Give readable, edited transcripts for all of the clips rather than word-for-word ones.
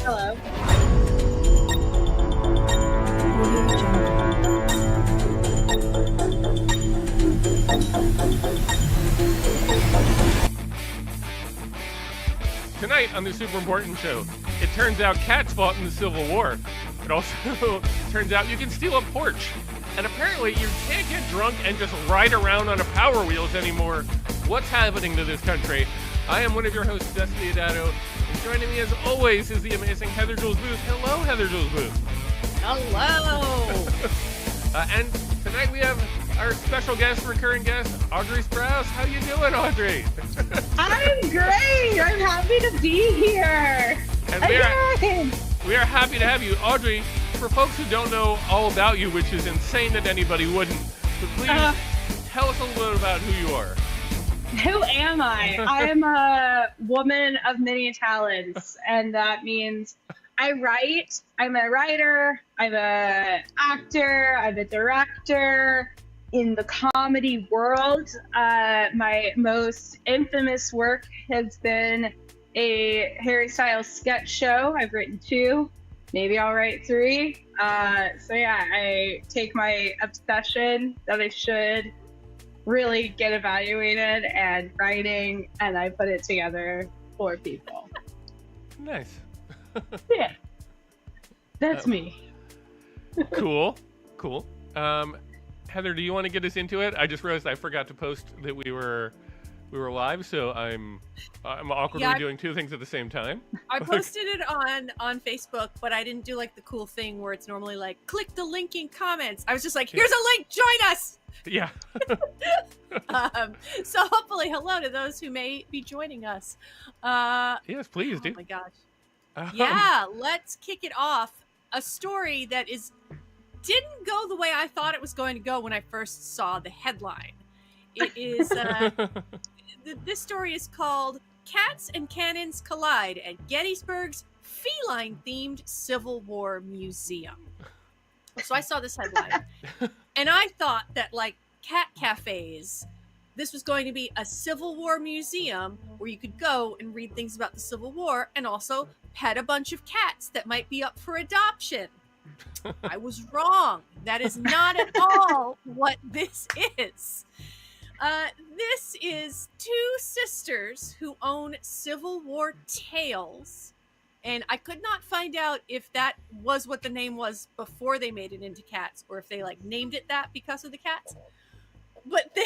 Hello. Tonight on the super important show, it turns out cats fought in the Civil War. It also turns out you can steal a porch. And apparently you can't get drunk and just ride around on a Power Wheels anymore. What's happening to this country? I am one of your hosts, Destiny Adato, and joining me as always is the amazing Heather Jules Booth. Hello, Heather Jules Booth. Hello. And tonight we have our special guest, recurring guest, Audrey Sprouse. How you doing, Audrey? I'm great. I'm happy to be here. And we are happy to have you. Audrey, for folks who don't know all about you, which is insane that anybody wouldn't, but please tell us a little bit about who you are. Who am I? I'm a woman of many talents, and that means I write. I'm a writer. I'm an actor. I'm a director. In the comedy world, my most infamous work has been a Harry Styles sketch show. I've written 2. Maybe I'll write 3. So yeah, I take my obsession that I should really get evaluated and writing, and I put it together for people. Nice. Yeah. That's me. Cool. Heather, do you want to get us into it? I just realized I forgot to post that we were live, so I'm awkwardly doing 2 things at the same time. I posted it on Facebook, but I didn't do like the cool thing where it's normally like click the link in comments. I was just like, here's a link, join us. Yeah. So hopefully, hello to those who may be joining us. Yes, please do. Oh my gosh. Yeah, let's kick it off. A story that didn't go the way I thought it was going to go when I first saw the headline. It is this story is called "Cats and Cannons Collide at Gettysburg's Feline-Themed Civil War Museum." So I saw this headline, and I thought that, like cat cafes, this was going to be a Civil War museum where you could go and read things about the Civil War and also pet a bunch of cats that might be up for adoption. I was wrong. That is not at all what this is. This is 2 sisters who own Civil War Tales. And I could not find out if that was what the name was before they made it into cats, or if they like named it that because of the cats. But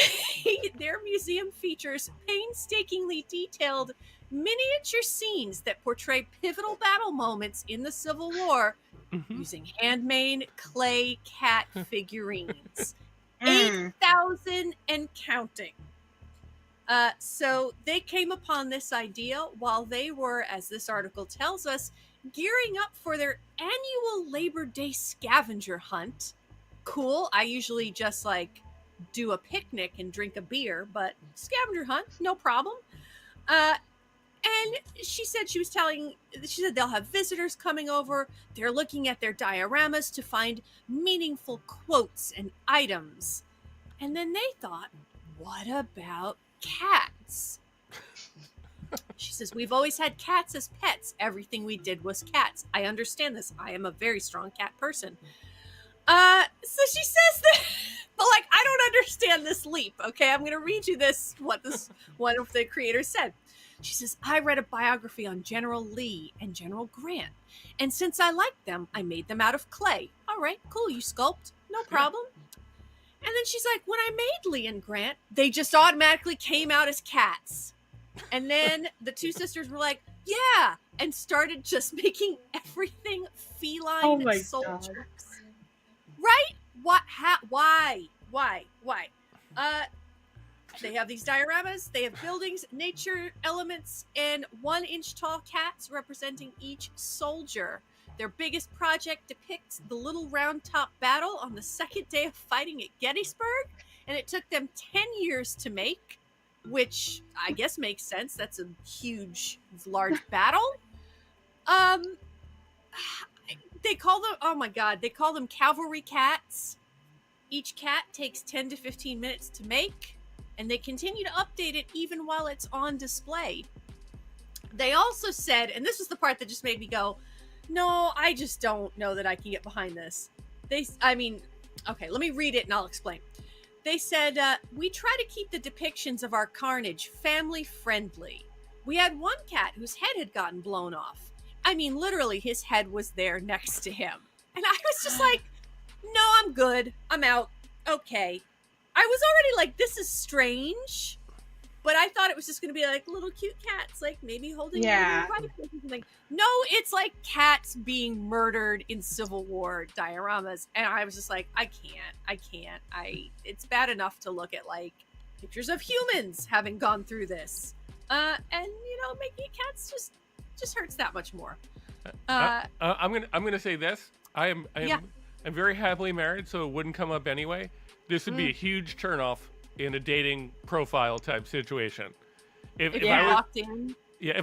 their museum features painstakingly detailed miniature scenes that portray pivotal battle moments in the Civil War using handmade clay cat figurines. 8,000 and counting. So they came upon this idea while they were, as this article tells us, gearing up for their annual Labor Day scavenger hunt. Cool. I usually just like do a picnic and drink a beer, but scavenger hunt, no problem. And she said they'll have visitors coming over. They're looking at their dioramas to find meaningful quotes and items. And then they thought, what about cats? She says, we've always had cats as pets. Everything we did was cats. I understand this. I am a very strong cat person. So she says that, but like, I don't understand this leap. Okay, I'm going to read you what one of the creators said. She says, I read a biography on General Lee and General Grant, and since I liked them, I made them out of clay. All right, cool, you sculpt, no problem. And then she's like, when I made Lee and Grant, they just automatically came out as cats. And then the 2 sisters were like, yeah, and started just making everything feline soldiers. Right? What? Why? They have these dioramas, they have buildings, nature elements, and 1-inch tall cats representing each soldier. Their biggest project depicts the Little Round Top battle on the 2nd day of fighting at Gettysburg, and it took them 10 years to make, which I guess makes sense. That's a huge, large battle. They call them cavalry cats. Each cat takes 10 to 15 minutes to make, and they continue to update it even while it's on display. They also said, and this was the part that just made me go, no, I just don't know that I can get behind this. Okay, let me read it and I'll explain. They said, we try to keep the depictions of our carnage family friendly. We had one cat whose head had gotten blown off. I mean, literally, his head was there next to him. And I was just like, no, I'm good. I'm out. Okay. I was already like, this is strange. But I thought it was just going to be like little cute cats, like maybe holding a rifle or something. No, it's like cats being murdered in Civil War dioramas. And I was just like, I can't. It's bad enough to look at like pictures of humans having gone through this. And making cats just hurts that much more. I'm gonna say this. I'm very happily married, so it wouldn't come up anyway. This would be a huge turnoff in a dating profile type situation. If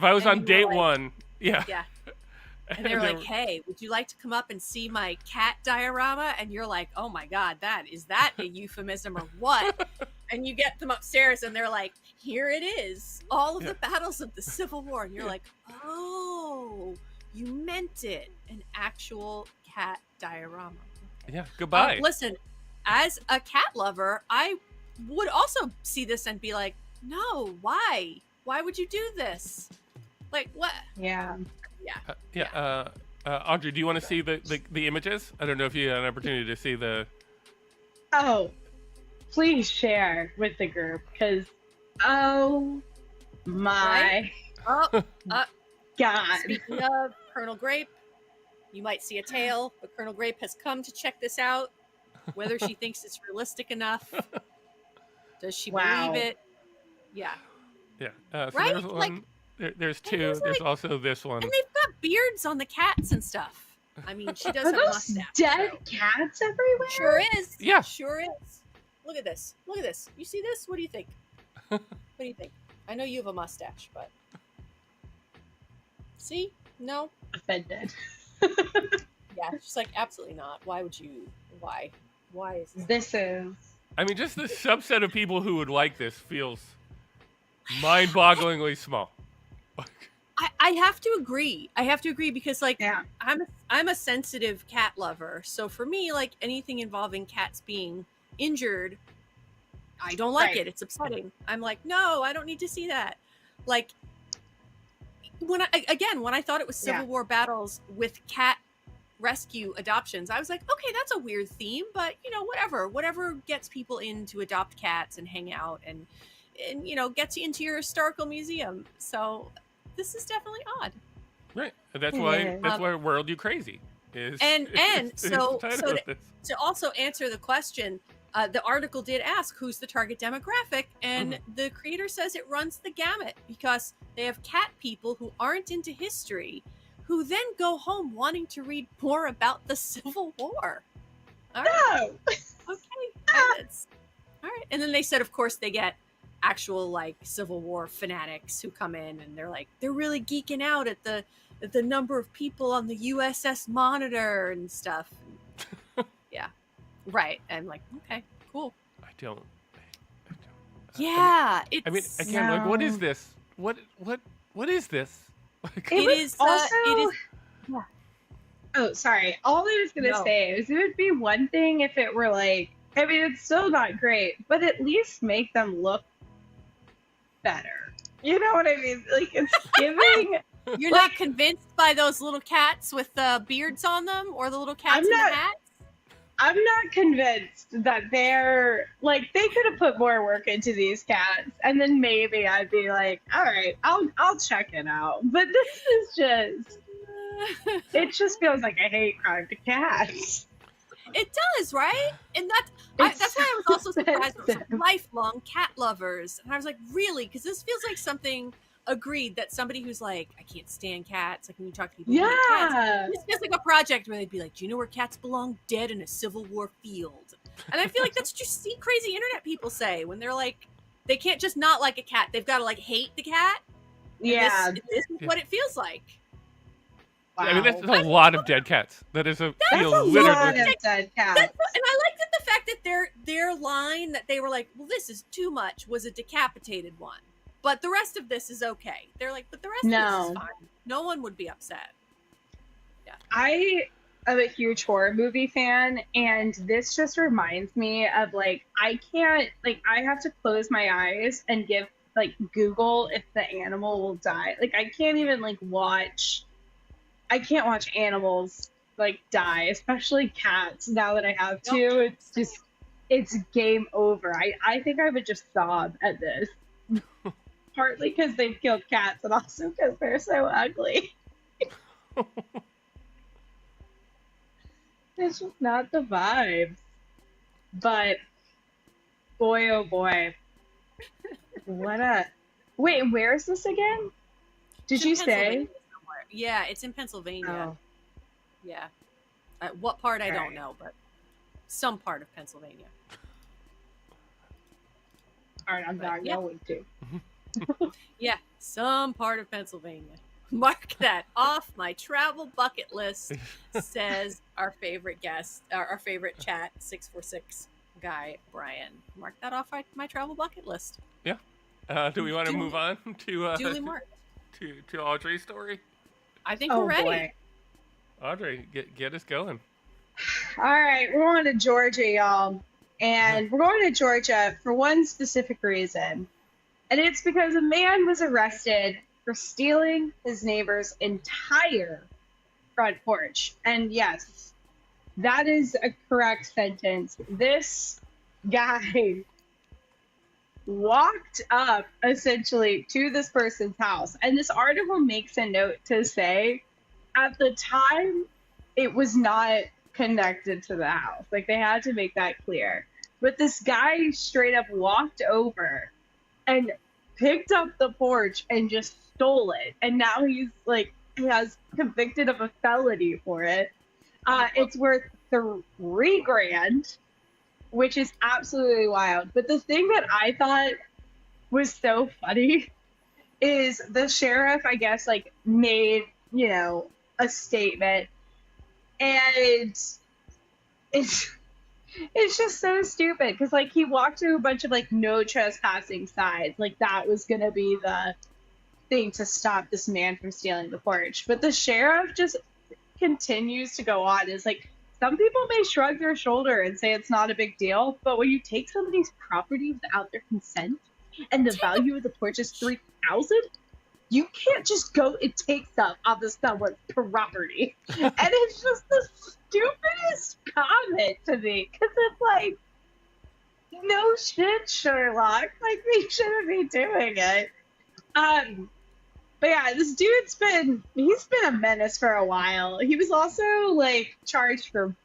I was on date one, and they're like, hey, would you like to come up and see my cat diorama? And you're like, oh my God, is that a euphemism or what? And you get them upstairs and they're like, here it is. All of the battles of the Civil War. And you're like, oh, you meant it. An actual cat diorama. Okay. Yeah, goodbye. Listen, as a cat lover, I would also see this and be like, no, why? Why would you do this? Like, what? Yeah. Audrey, do you want to see the images? I don't know if you had an opportunity to see the... Oh, please share with the group, because, oh my God. Speaking of Colonel Grape, you might see a tail, but Colonel Grape has come to check this out. Whether she thinks it's realistic enough. Does she believe it? Yeah. Yeah. So right? there's one. There's two. There's also this one. And they've got beards on the cats and stuff. I mean, she does Are have those mustache. dead cats everywhere? Sure is. Yeah. Sure is. Look at this. Look at this. You see this? What do you think? What do you think? I know you have a mustache, but... See? No? Offended. Yeah, she's like, absolutely not. Why would you? Why? Why is this is... I mean, just the subset of people who would like this feels mind-bogglingly small. I have to agree. I have to agree because, like, yeah. I'm a sensitive cat lover. So for me, like, anything involving cats being injured, I don't like it. It's upsetting. I'm like, no, I don't need to see that. Like, when I thought it was Civil War battles with cat rescue adoptions, I was like, okay, that's a weird theme, but whatever gets people in to adopt cats and hang out and gets you into your historical museum. So this is definitely odd, right? And that's why World You Crazy is so to also answer the question, the article did ask who's the target demographic, and the creator says it runs the gamut because they have cat people who aren't into history who then go home wanting to read more about the Civil War. All right. No. Okay. All right. And then they said, of course, they get actual like Civil War fanatics who come in and they're really geeking out at the number of people on the USS Monitor and stuff. Yeah. Right. And like, okay, cool. I don't. Yeah. I mean, again, like, what is this? What is this? It is. Yeah. Oh, sorry. All I was gonna say is it would be one thing if it were like, I mean, it's still not great, but at least make them look better. You know what I mean? Like, it's giving. You're not convinced by those little cats with the beards on them, or the little cats in the hats? I'm not convinced that they're like, they could have put more work into these cats, and then maybe I'd be like, all right, I'll check it out. But this is just, it just feels like a hate crime to cats. It does, right? And that's why I was also surprised. It was like lifelong cat lovers, and I was like, really? Because this feels like something. Agreed that somebody who's like, I can't stand cats. Like when you talk to people who like cats, this feels like a project where they'd be like, do you know where cats belong? Dead in a Civil War field. And I feel like that's just crazy internet people say when they're like, they can't just not like a cat. They've got to like hate the cat. Yeah. This is what it feels like. Wow. I mean, that's a lot of dead cats. That's a lot of dead cats. And I liked the fact that their line that they were like, well, this is too much, was a decapitated one. But the rest of this is okay. They're like, but the rest of this is fine. No one would be upset. Yeah. I am a huge horror movie fan, and this just reminds me of like I can't like I have to close my eyes and give like Google if the animal will die. Like I can't even like watch. I can't watch animals like die, especially cats. Now that I have to, it's game over. I think I would just sob at this, partly because they've killed cats, and also because they're so ugly. It's just not the vibes. But boy, oh boy, what a wait. Where is this again? Did you say? Yeah, it's in Pennsylvania. Oh. Yeah. What part I don't Right. know, but some part of Pennsylvania. All right, I'm not going to. Yeah, some part of Pennsylvania. Mark that off my travel bucket list, says our favorite guest, our favorite chat 646 guy, Brian. Mark that off my travel bucket list. Yeah. Do we want to move on to Duly marked. to Audrey's story? I think we're ready. Boy. Audrey, get us going. All right, we're going to Georgia, y'all. And we're going to Georgia for one specific reason. And it's because a man was arrested for stealing his neighbor's entire front porch. And yes, that is a correct sentence. This guy walked up essentially to this person's house. And this article makes a note to say at the time it was not connected to the house. Like they had to make that clear. But this guy straight up walked over and picked up the porch and just stole it. And now he has convicted of a felony for it. It's worth $3,000, which is absolutely wild. But the thing that I thought was so funny is the sheriff, I guess, like made, a statement, and it's just so stupid because like he walked through a bunch of like no trespassing signs, like that was gonna be the thing to stop this man from stealing the porch. But the sheriff just continues to go on. It's like some people may shrug their shoulder and say it's not a big deal, but when you take somebody's property without their consent and the value of the porch is $3,000, you can't just go and take stuff off of someone's property. And it's just the stupidest comment to me because it's like, no shit, Sherlock. Like, we shouldn't be doing it. But yeah, this dude's been a menace for a while. He was also like charged for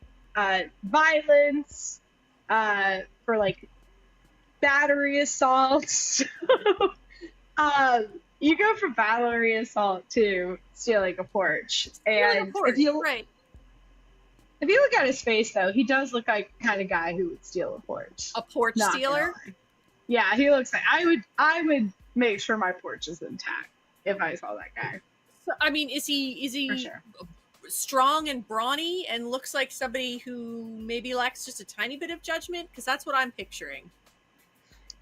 violence, for like battery assaults. You go for battery assault to stealing a porch. And if you look at his face though, he does look like the kind of guy who would steal a porch. A porch stealer? Yeah, he looks like I would make sure my porch is intact if I saw that guy. So, I mean, is he For sure. strong and brawny and looks like somebody who maybe lacks just a tiny bit of judgment? Because that's what I'm picturing.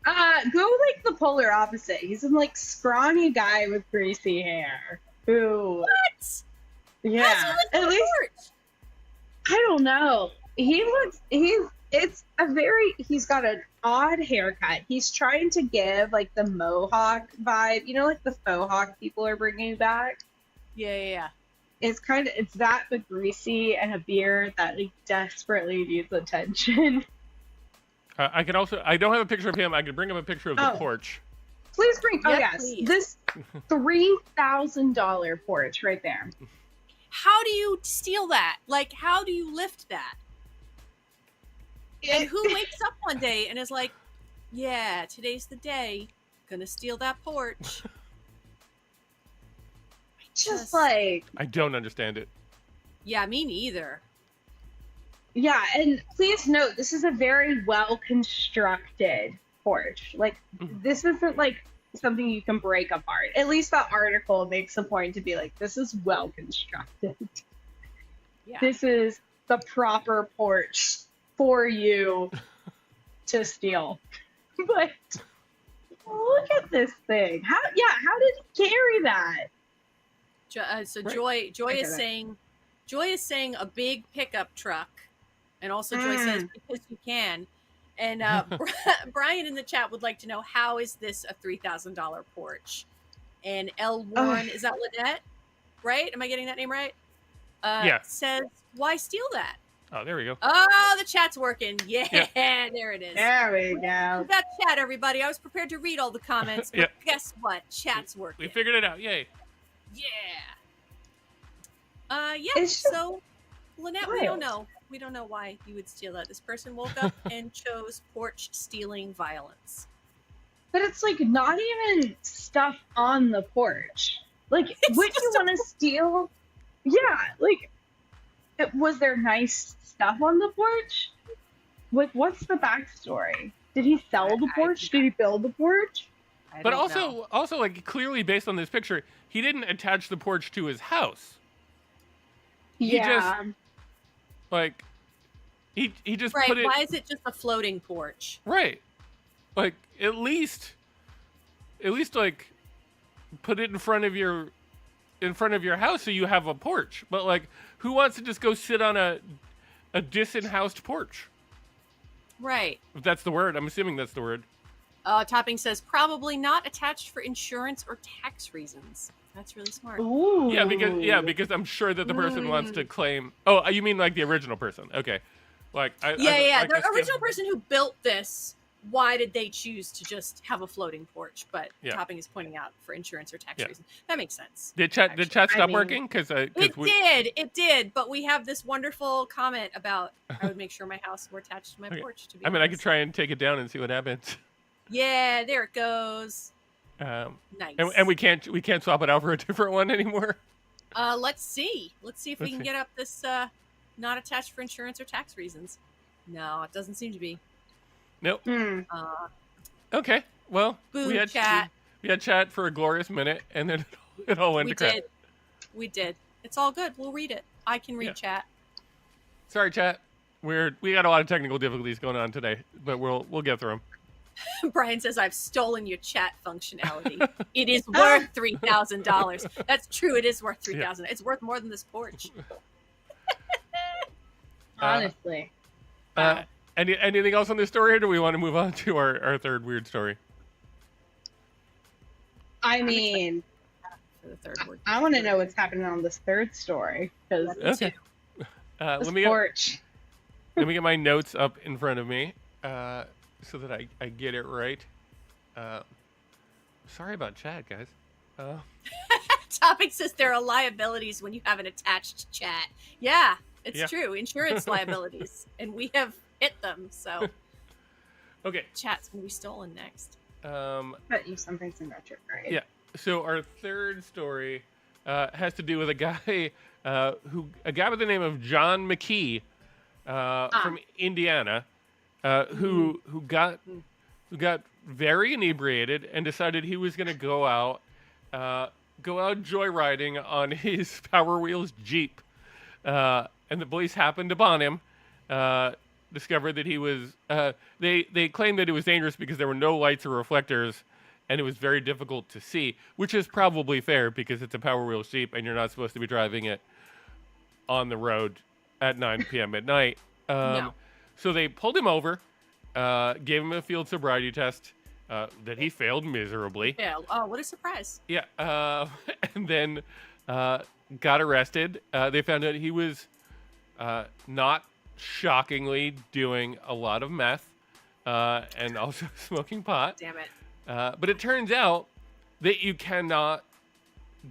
Go like the polar opposite. He's a like scrawny guy with greasy hair. Who? What? Yeah. At least I don't know. He's got an odd haircut. He's trying to give like the Mohawk vibe, like the faux hawk people are bringing back. Yeah. It's that but greasy and a beard that like, desperately needs attention. I don't have a picture of him. I can bring up a picture of the porch. Please bring. Yeah, yes, please. This $3,000 porch right there. How do you steal that? Like, how do you lift that? And who wakes up one day and is like, yeah, today's the day. Gonna steal that porch. Just like... I don't understand it. Yeah, me neither. Yeah, and please note, this is a very well-constructed porch. Like, this isn't, like, something you can break apart. At least the article makes a point to be like, this is well-constructed. Yeah. This is the proper porch for you to steal. But look at this thing. How did he carry that? So Joy is saying Joy is saying a big pickup truck. And also Joy says, because you can. And Brian in the chat would like to know, how is this a $3,000 porch? And L. Warren, is that Lynette? Right? Am I getting that name right? Yeah. Says, why steal that? Oh, there we go. Oh, the chat's working. Yeah, there it is. There we go. That chat, everybody. I was prepared to read all the comments, but guess what? Chat's working. We figured it out. Yay. Yeah. So, Lynette, we don't know. We don't know why you would steal that. This person woke up and chose porch stealing violence. But it's like not even stuff on the porch. Like, would you want to steal? Yeah, like, was there nice stuff on the porch? Like, what's the backstory? Did he sell the porch? Did he build the porch? But also, like, clearly based on this picture, he didn't attach the porch to his house. He just, like, he just put it. Why is it just a floating porch? Right. Like, at least like, put it in front of your house so you have a porch. But like, who wants to just go sit on a disenhoused porch? Right. If that's the word, I'm assuming that's the word. Topping says probably not attached for insurance or tax reasons. That's really smart. Ooh. Yeah, because I'm sure that the person wants to claim. Oh, you mean like the original person? Okay. Like the original person who built this. Why did they choose to just have a floating porch? But Topping is pointing out for insurance or tax reasons. That makes sense. Did chat stop working? Because it did. But we have this wonderful comment about I would make sure my house were attached to my porch. To be honest. I could try and take it down and see what happens. Yeah, there it goes. Nice. And we can't swap it out for a different one anymore. Let's see if we can get up this not attached for insurance or tax reasons. No, it doesn't seem to be. Nope. Okay. Well, we had chat for a glorious minute, and then it all went to crap. We did. It's all good. We'll read it. I can read chat. Sorry, chat. We got a lot of technical difficulties going on today, but we'll get through them. Brian says, I've stolen your chat functionality. It is worth $3,000. That's true. It is worth $3,000. It's worth more than this porch. Honestly. Anything else on this story, or do we want to move on to our third weird story? I mean, I want to know what's happening on this third story. Okay. Let me get my notes up in front of me so that I get it right. Sorry about chat, guys. Topic says there are liabilities when you have an attached chat. Yeah, it's true. Insurance liabilities. And we have hit them, so. Okay. Chat's gonna be stolen next. But you something symmetric, right? Yeah. So our third story has to do with a guy by the name of John McKee from Indiana, who got very inebriated and decided he was going to go out joyriding on his Power Wheels Jeep, and the police happened upon him. Discovered that he was. They claimed that it was dangerous because there were no lights or reflectors, and it was very difficult to see, which is probably fair because it's a Power Wheels Jeep and you're not supposed to be driving it on the road at 9 p.m. at night. No. So they pulled him over, gave him a field sobriety test that he failed miserably. Yeah. Oh, what a surprise. Yeah. And then got arrested. They found out he was not shockingly doing a lot of meth and also smoking pot. Damn it. But it turns out that you cannot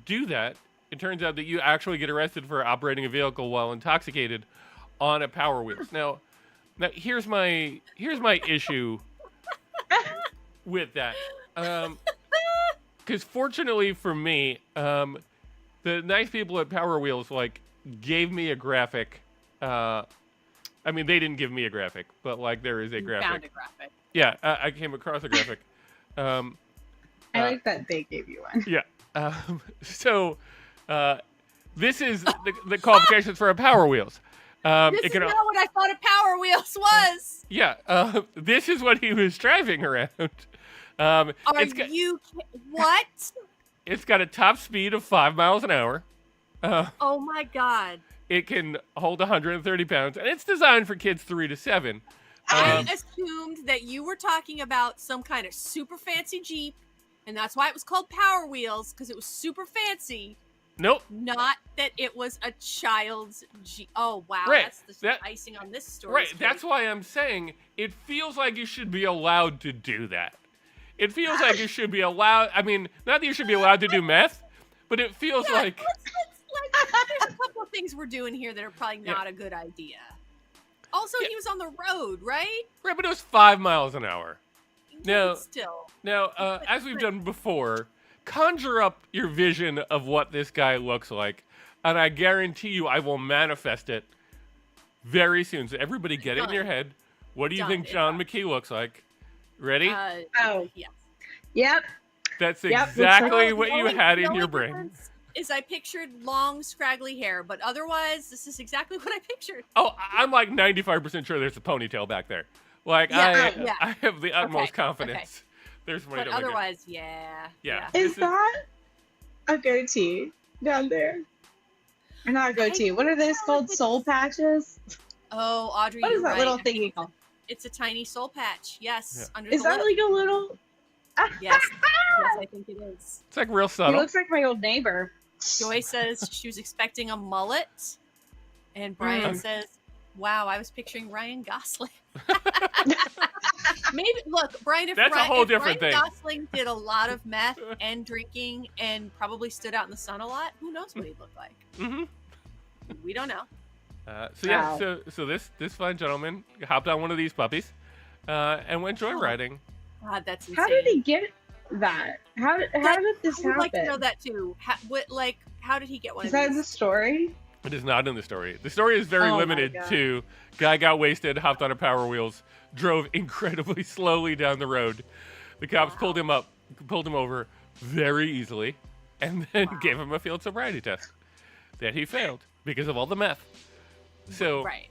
do that. It turns out that you actually get arrested for operating a vehicle while intoxicated on a Power Wheels. Now here's my issue with that. Because fortunately for me, the nice people at Power Wheels gave me a graphic. I mean, they didn't give me a graphic, but there is a graphic. Found a graphic. Yeah, I came across a graphic. I like that they gave you one. Yeah. So this is the qualifications for a Power Wheels. This is not what I thought a Power Wheels was. Yeah. This is what he was driving around. What? It's got a top speed of 5 miles an hour. Oh my God. It can hold 130 pounds, and it's designed for kids 3 to 7. I assumed that you were talking about some kind of super fancy Jeep, and that's why it was called Power Wheels, because it was super fancy. Nope. Not that it was a child's Jeep. Oh, wow. Right. That's the icing on this story. Right. That's why I'm saying it feels like you should be allowed to do that. It feels like you should be allowed. I mean, not that you should be allowed to do meth, but it feels like. There's a couple of things we're doing here that are probably not a good idea. Also, he was on the road, right? Right, but it was 5 miles an hour. Now, Still. Now, as we've done before, conjure up your vision of what this guy looks like, and I guarantee you I will manifest it very soon. So everybody get it in your head. What do you think John McKee looks like? Ready? Yes. Yep. That's exactly what you had in your brain. Is I pictured long, scraggly hair, but otherwise, this is exactly what I pictured. Oh, I'm like 95% sure there's a ponytail back there. Like, I have the utmost confidence. Okay. There's but otherwise, yeah. Is that a goatee down there? Or not a goatee. What are those called? Soul patches? Oh, Audrey, what is that little thingy called? It's a tiny soul patch. Yes. Yeah. Is that like a little? Yes. Yes, I think it is. It's like real subtle. He looks like my old neighbor. Joy says she was expecting a mullet, and Brian says, "Wow, I was picturing Ryan Gosling." Maybe look, Brian. If That's a whole different Ryan thing. Gosling did a lot of meth and drinking, and probably stood out in the sun a lot. Who knows what he'd look like? Mm-hmm. We don't know. So this fine gentleman hopped on one of these puppies, and went joyriding. God, that's insane. How did he get that? How did this happen? I'd like to know that too. How did he get one? Is that in the story? It is not in the story. The story is very limited to guy got wasted, hopped on a Power Wheels, drove incredibly slowly down the road. The cops pulled him over very easily, and then gave him a field sobriety test that he failed because of all the meth. So right.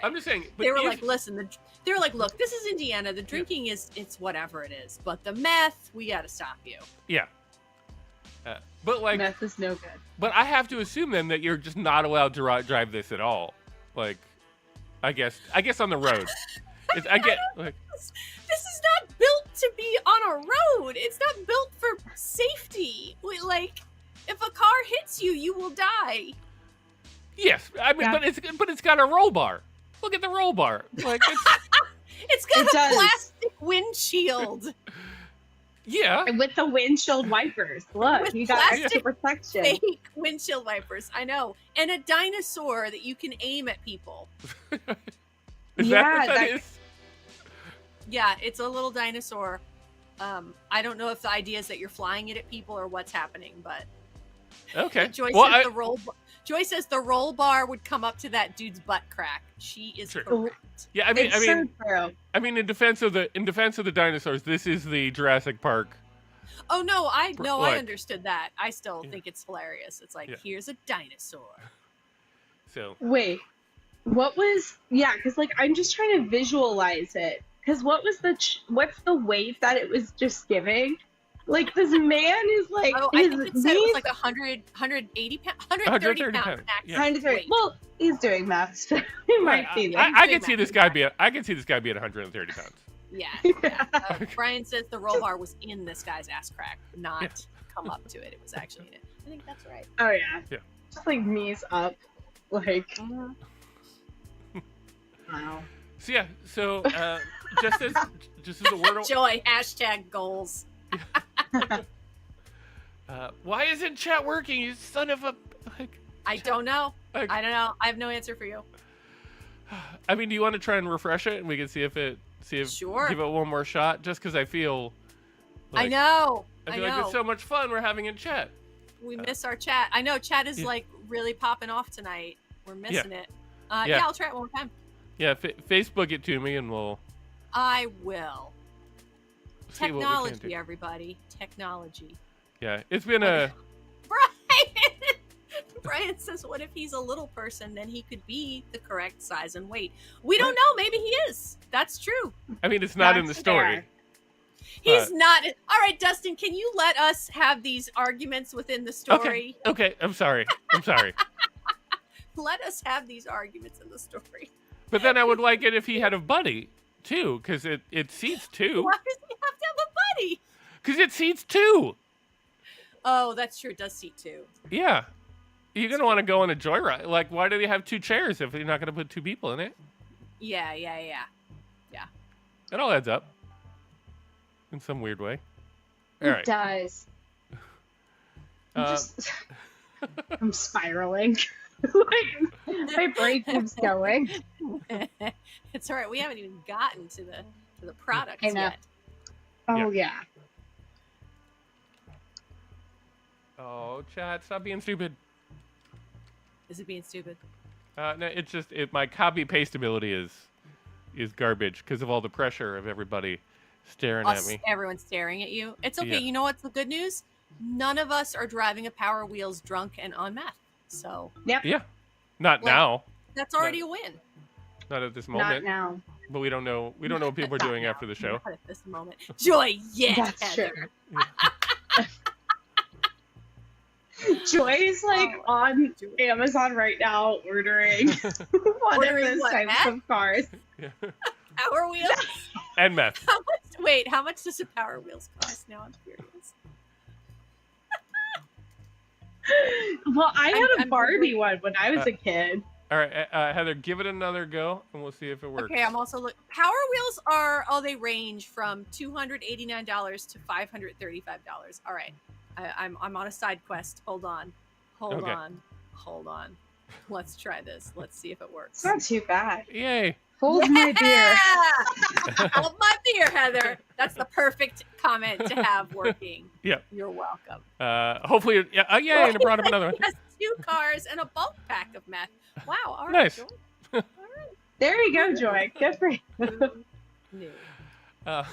I'm just saying. They were like, listen. They were like, look, this is Indiana. The drinking it's whatever it is, but the meth, we got to stop you. Yeah. But like meth is no good. But I have to assume then that you're just not allowed to drive this at all. Like, I guess on the road. This is not built to be on a road. It's not built for safety. If a car hits you, you will die. Yes, I mean, but it's got a roll bar. Look at the roll bar. Like it's got a plastic windshield. Yeah. And with the windshield wipers. Look, you got extra protection. Fake windshield wipers. I know. And a dinosaur that you can aim at people. Is that what that is? Yeah, it's a little dinosaur. I don't know if the idea is that you're flying it at people or what's happening, but okay. Joy says the roll bar would come up to that dude's butt crack. She is correct. Yeah, I mean, in defense of the dinosaurs, this is the Jurassic Park. Oh no, I understood that. I still think it's hilarious. It's like here's a dinosaur. So wait, what was? Yeah, because I'm just trying to visualize it. Because what's the weight that it was just giving? This man is like. Oh, I think it said it was like 180 pounds, 130 pounds. Yeah. 130. Well, he's doing math, so he might see that. I can see this guy be at 130 pounds. Yeah. Brian says the roll bar was in this guy's ass crack, not come up to it. It was actually in it. I think that's right. Oh yeah. Yeah. Just knees up, Wow. So yeah. So just as a word. Joy #goals. Why isn't chat working? You son of a. I don't know. I don't know. I have no answer for you. I mean, do you want to try and refresh it, and we can give it one more shot? Just because I feel. I know. I feel like it's so much fun we're having in chat. We miss our chat. I know chat is really popping off tonight. We're missing it. I'll try it one more time. Yeah, Facebook it to me, and we'll. I will. Technology, everybody. Technology. Yeah, it's been a. Brian says, what if he's a little person? Then he could be the correct size and weight. We don't know. Maybe he is. That's true. I mean, it's not in the story. He's not. All right, Dustin, can you let us have these arguments within the story? Okay. I'm sorry. Let us have these arguments in the story. But then I would like it if he had a buddy, too, because it seats 2. Why does he have to have a buddy? Because it seats 2. Oh, that's true. It does seat 2. Yeah. You're going to want to go on a joyride. Like, why do they have 2 chairs if you're not going to put 2 people in it? Yeah. It all adds up. In some weird way. All right. It does. I'm spiraling. Like, my brain keeps going. It's all right. We haven't even gotten to the products I know. yet. Oh yeah. Oh, chat, stop being stupid. Is it being stupid? No, it's just my copy paste ability is garbage because of all the pressure of everybody staring at me. Everyone's staring at you. It's okay. Yeah. You know what's the good news? None of us are driving a Power Wheels drunk and on meth. So Yep. Yeah, not now. that's already a win. Not at this Not moment. now. But we don't know. We don't know what people are doing after the show. Not at this moment. Joy, yeah. That's Heather. true. Joy's like on Amazon right now ordering one Ordering of those what, types meth? of cars. Yeah. Power Wheels. And meth. How much does a Power Wheels cost? Now I'm curious. Well, I had a I'm Barbie one when I was a kid. All right, Heather, give it another go, and we'll see if it works. Okay, I'm also looking. Power Wheels they range from $289 to $535. All right, I'm on a side quest. Hold on. Let's try this. Let's see if it works. It's not too bad. Yay! Hold my beer. Hold my beer, Heather. That's the perfect comment to have working. Yeah. You're welcome. Hopefully, yay! And it brought up another one. Yes, 2 cars and a bulk pack of meth. Wow. All right. Nice. Joy. All right. There you go, Joy. Good for you. New. Uh,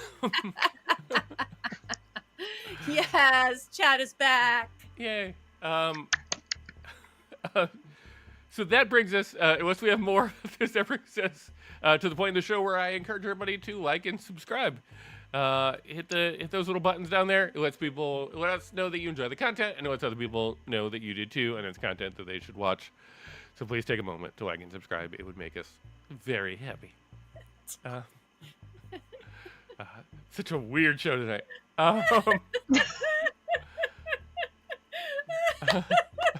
Yes, Chad is back. Yay. So that brings us, unless we have more, that brings us to the point in the show where I encourage everybody to like and subscribe. Hit those little buttons down there. It lets us know that you enjoy the content, and it lets other people know that you did too, and it's content that they should watch. So please take a moment to like and subscribe. It would make us very happy. Such a weird show tonight.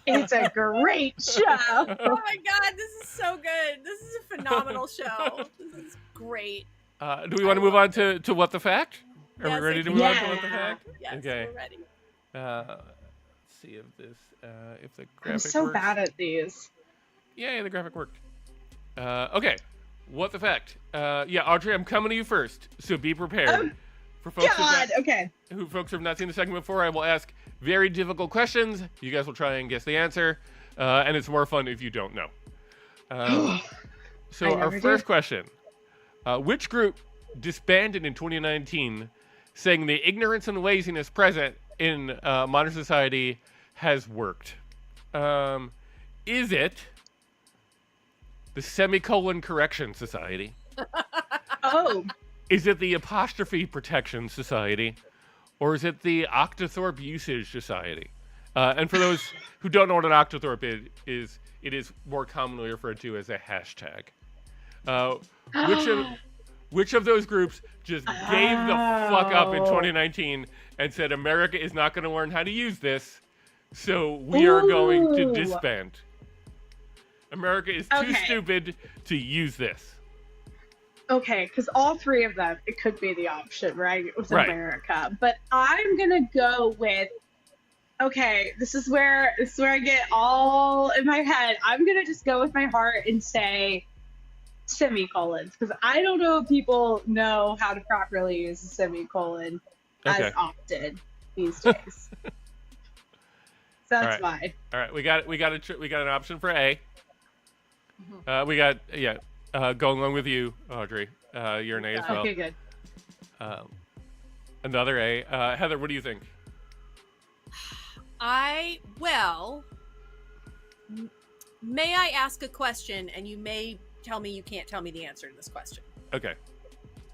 It's a great show. Oh my God, this is so good. This is a phenomenal show. This is great. Do we want to move on to What the Fact? Are Yes, we ready to I move on think to so. What the Fact? Yes, Okay. we're ready. Let's see if the graphic I'm so works. bad at these. Yay, the graphic worked. Okay, What the Fact? Yeah, Audrey, I'm coming to you first, so be prepared. Oh, For folks God. Okay. who have not seen the segment before, I will ask very difficult questions. You guys will try and guess the answer, and it's more fun if you don't know. So I our never first do. question: which group disbanded in 2019, saying the ignorance and laziness present in modern society has worked? Is it the Semicolon Correction Society? Oh, Is it the Apostrophe Protection Society? Or is it the Octothorpe Usage Society? And for those who don't know what an octothorpe is, it is more commonly referred to as a hashtag. Which of those groups just gave the fuck up in 2019 and said America is not going to learn how to use this, so we are going to Ooh. disband? America is too Okay. stupid to use this. okay, because all 3 of them, it could be the option, right? With Right. America. But I'm going to go with, okay, this is where I get all in my head. I'm going to just go with my heart and say semicolons, because I don't know if people know how to properly use a semicolon Okay. as often these days. So that's mine. All right, we got an option for A. Mhm. We got going along with you, Audrey. You're an A as well. Okay, good. Another A. Heather, what do you think? May I ask a question, and you may tell me you can't tell me the answer to this question. Okay.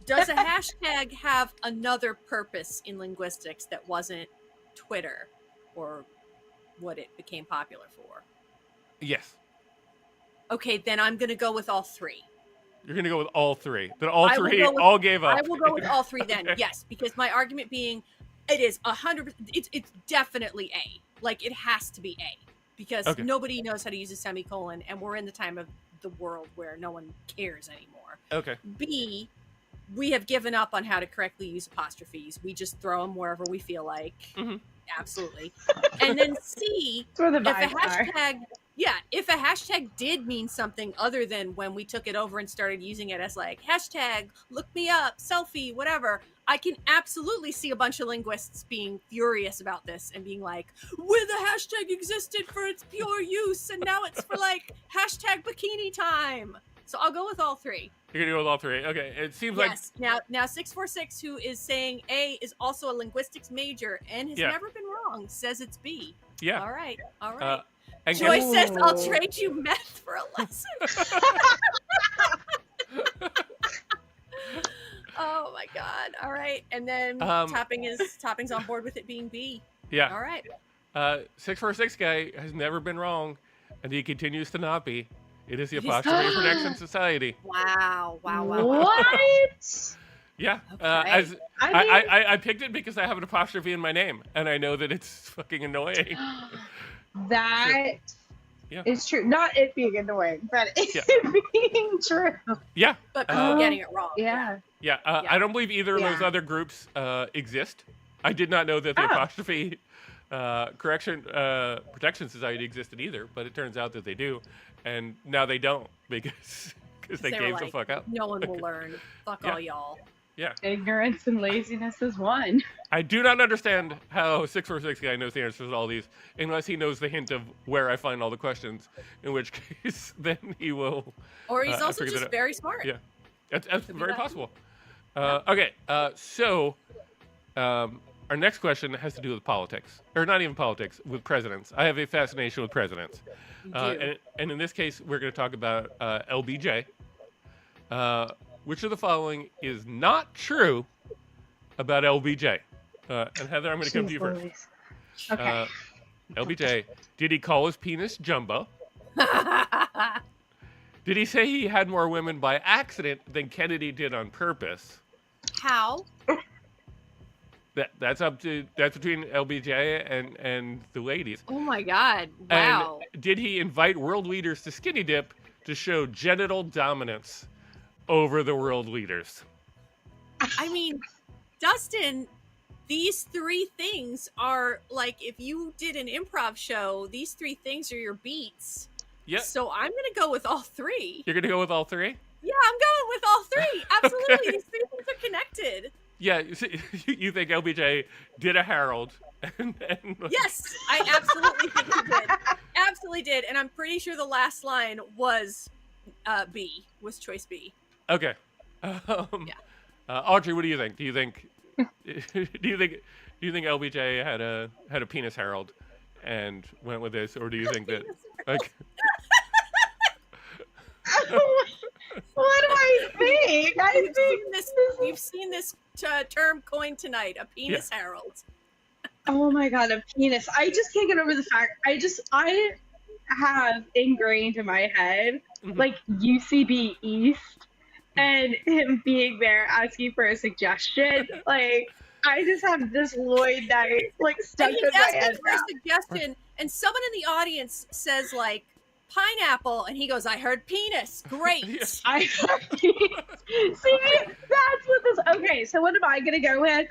Does a hashtag have another purpose in linguistics that wasn't Twitter or what it became popular for? Yes. Okay, then I'm going to go with all three. You're going to go with all three. Then all three all gave up. I will go with all three then, Okay. yes. Because my argument being, it is 100%, it's definitely A. Like, it has to be A. Because nobody knows how to use a semicolon, and we're in the time of the world where no one cares anymore. Okay. B, we have given up on how to correctly use apostrophes. We just throw them wherever we feel like. Mm-hmm. Absolutely. And then C, That's where the if a vibes are. hashtag, if a hashtag did mean something other than when we took it over and started using it as like hashtag look me up, selfie, whatever, I can absolutely see a bunch of linguists being furious about this and being like, well, the hashtag existed for its pure use and now it's for like hashtag bikini time. So I'll go with all three. You're gonna go with all three. Okay. It seems like Now 646, who is saying A, is also a linguistics major and has never been wrong, says it's B. Yeah. All right. and Joy says, I'll trade you meth for a lesson. Oh my God. All right. And then Topping's on board with it being B. Yeah. All right. 646 guy has never been wrong, and he continues to not be. It is the Apostrophe Protection Society. Wow. What? Yeah. Okay. I picked it because I have an apostrophe in my name, and I know that it's fucking annoying. That is true. Not it being annoying, but it being true. Yeah. But people getting it wrong. Yeah. Yeah. I don't believe either of those other groups exist. I did not know that the Apostrophe Protection Society existed either, but it turns out that they do. And now they don't because they gave the fuck up. No one will learn. Fuck all y'all. Yeah. Ignorance and laziness is one. I do not understand how 646 guy knows the answers to all these unless he knows the hint of where I find all the questions, in which case then he will. Or he's also just very smart. Yeah. That's very possible. Okay. So our next question has to do with politics. Or not even politics, with presidents. I have a fascination with presidents. And in this case, we're going to talk about LBJ. Which of the following is not true about LBJ? And Heather, I'm going to come to you first. Okay. LBJ, did he call his penis Jumbo? Did he say he had more women by accident than Kennedy did on purpose? How? That's between LBJ and the ladies. Oh my God! Wow. And did he invite world leaders to skinny dip to show genital dominance over the world leaders? I mean, Dustin, these three things are like, if you did an improv show, these three things are your beats. Yeah. So I'm going to go with all three. You're going to go with all three? Yeah, I'm going with all three. Absolutely. Okay. These three things are connected. Yeah, you think LBJ did a Harold? Yes, I absolutely think he did. Absolutely did. And I'm pretty sure the last line was B, was choice B. Okay. Audrey, what do you think? Do you think LBJ had a penis Harold and went with this, or do you think that like? What do I think? We've seen this term coined tonight, a penis Harold. Oh my God, a penis. I just can't get over the fact, I have ingrained in my head, like UCB East and him being there asking for a suggestion. Like, I just have this Lloyd Knight, like, stuck in my head. He's asking for a suggestion, and someone in the audience says, like, pineapple, and he goes, I heard penis. Great. I heard penis. See, that's what this. Okay, so what am I gonna go with?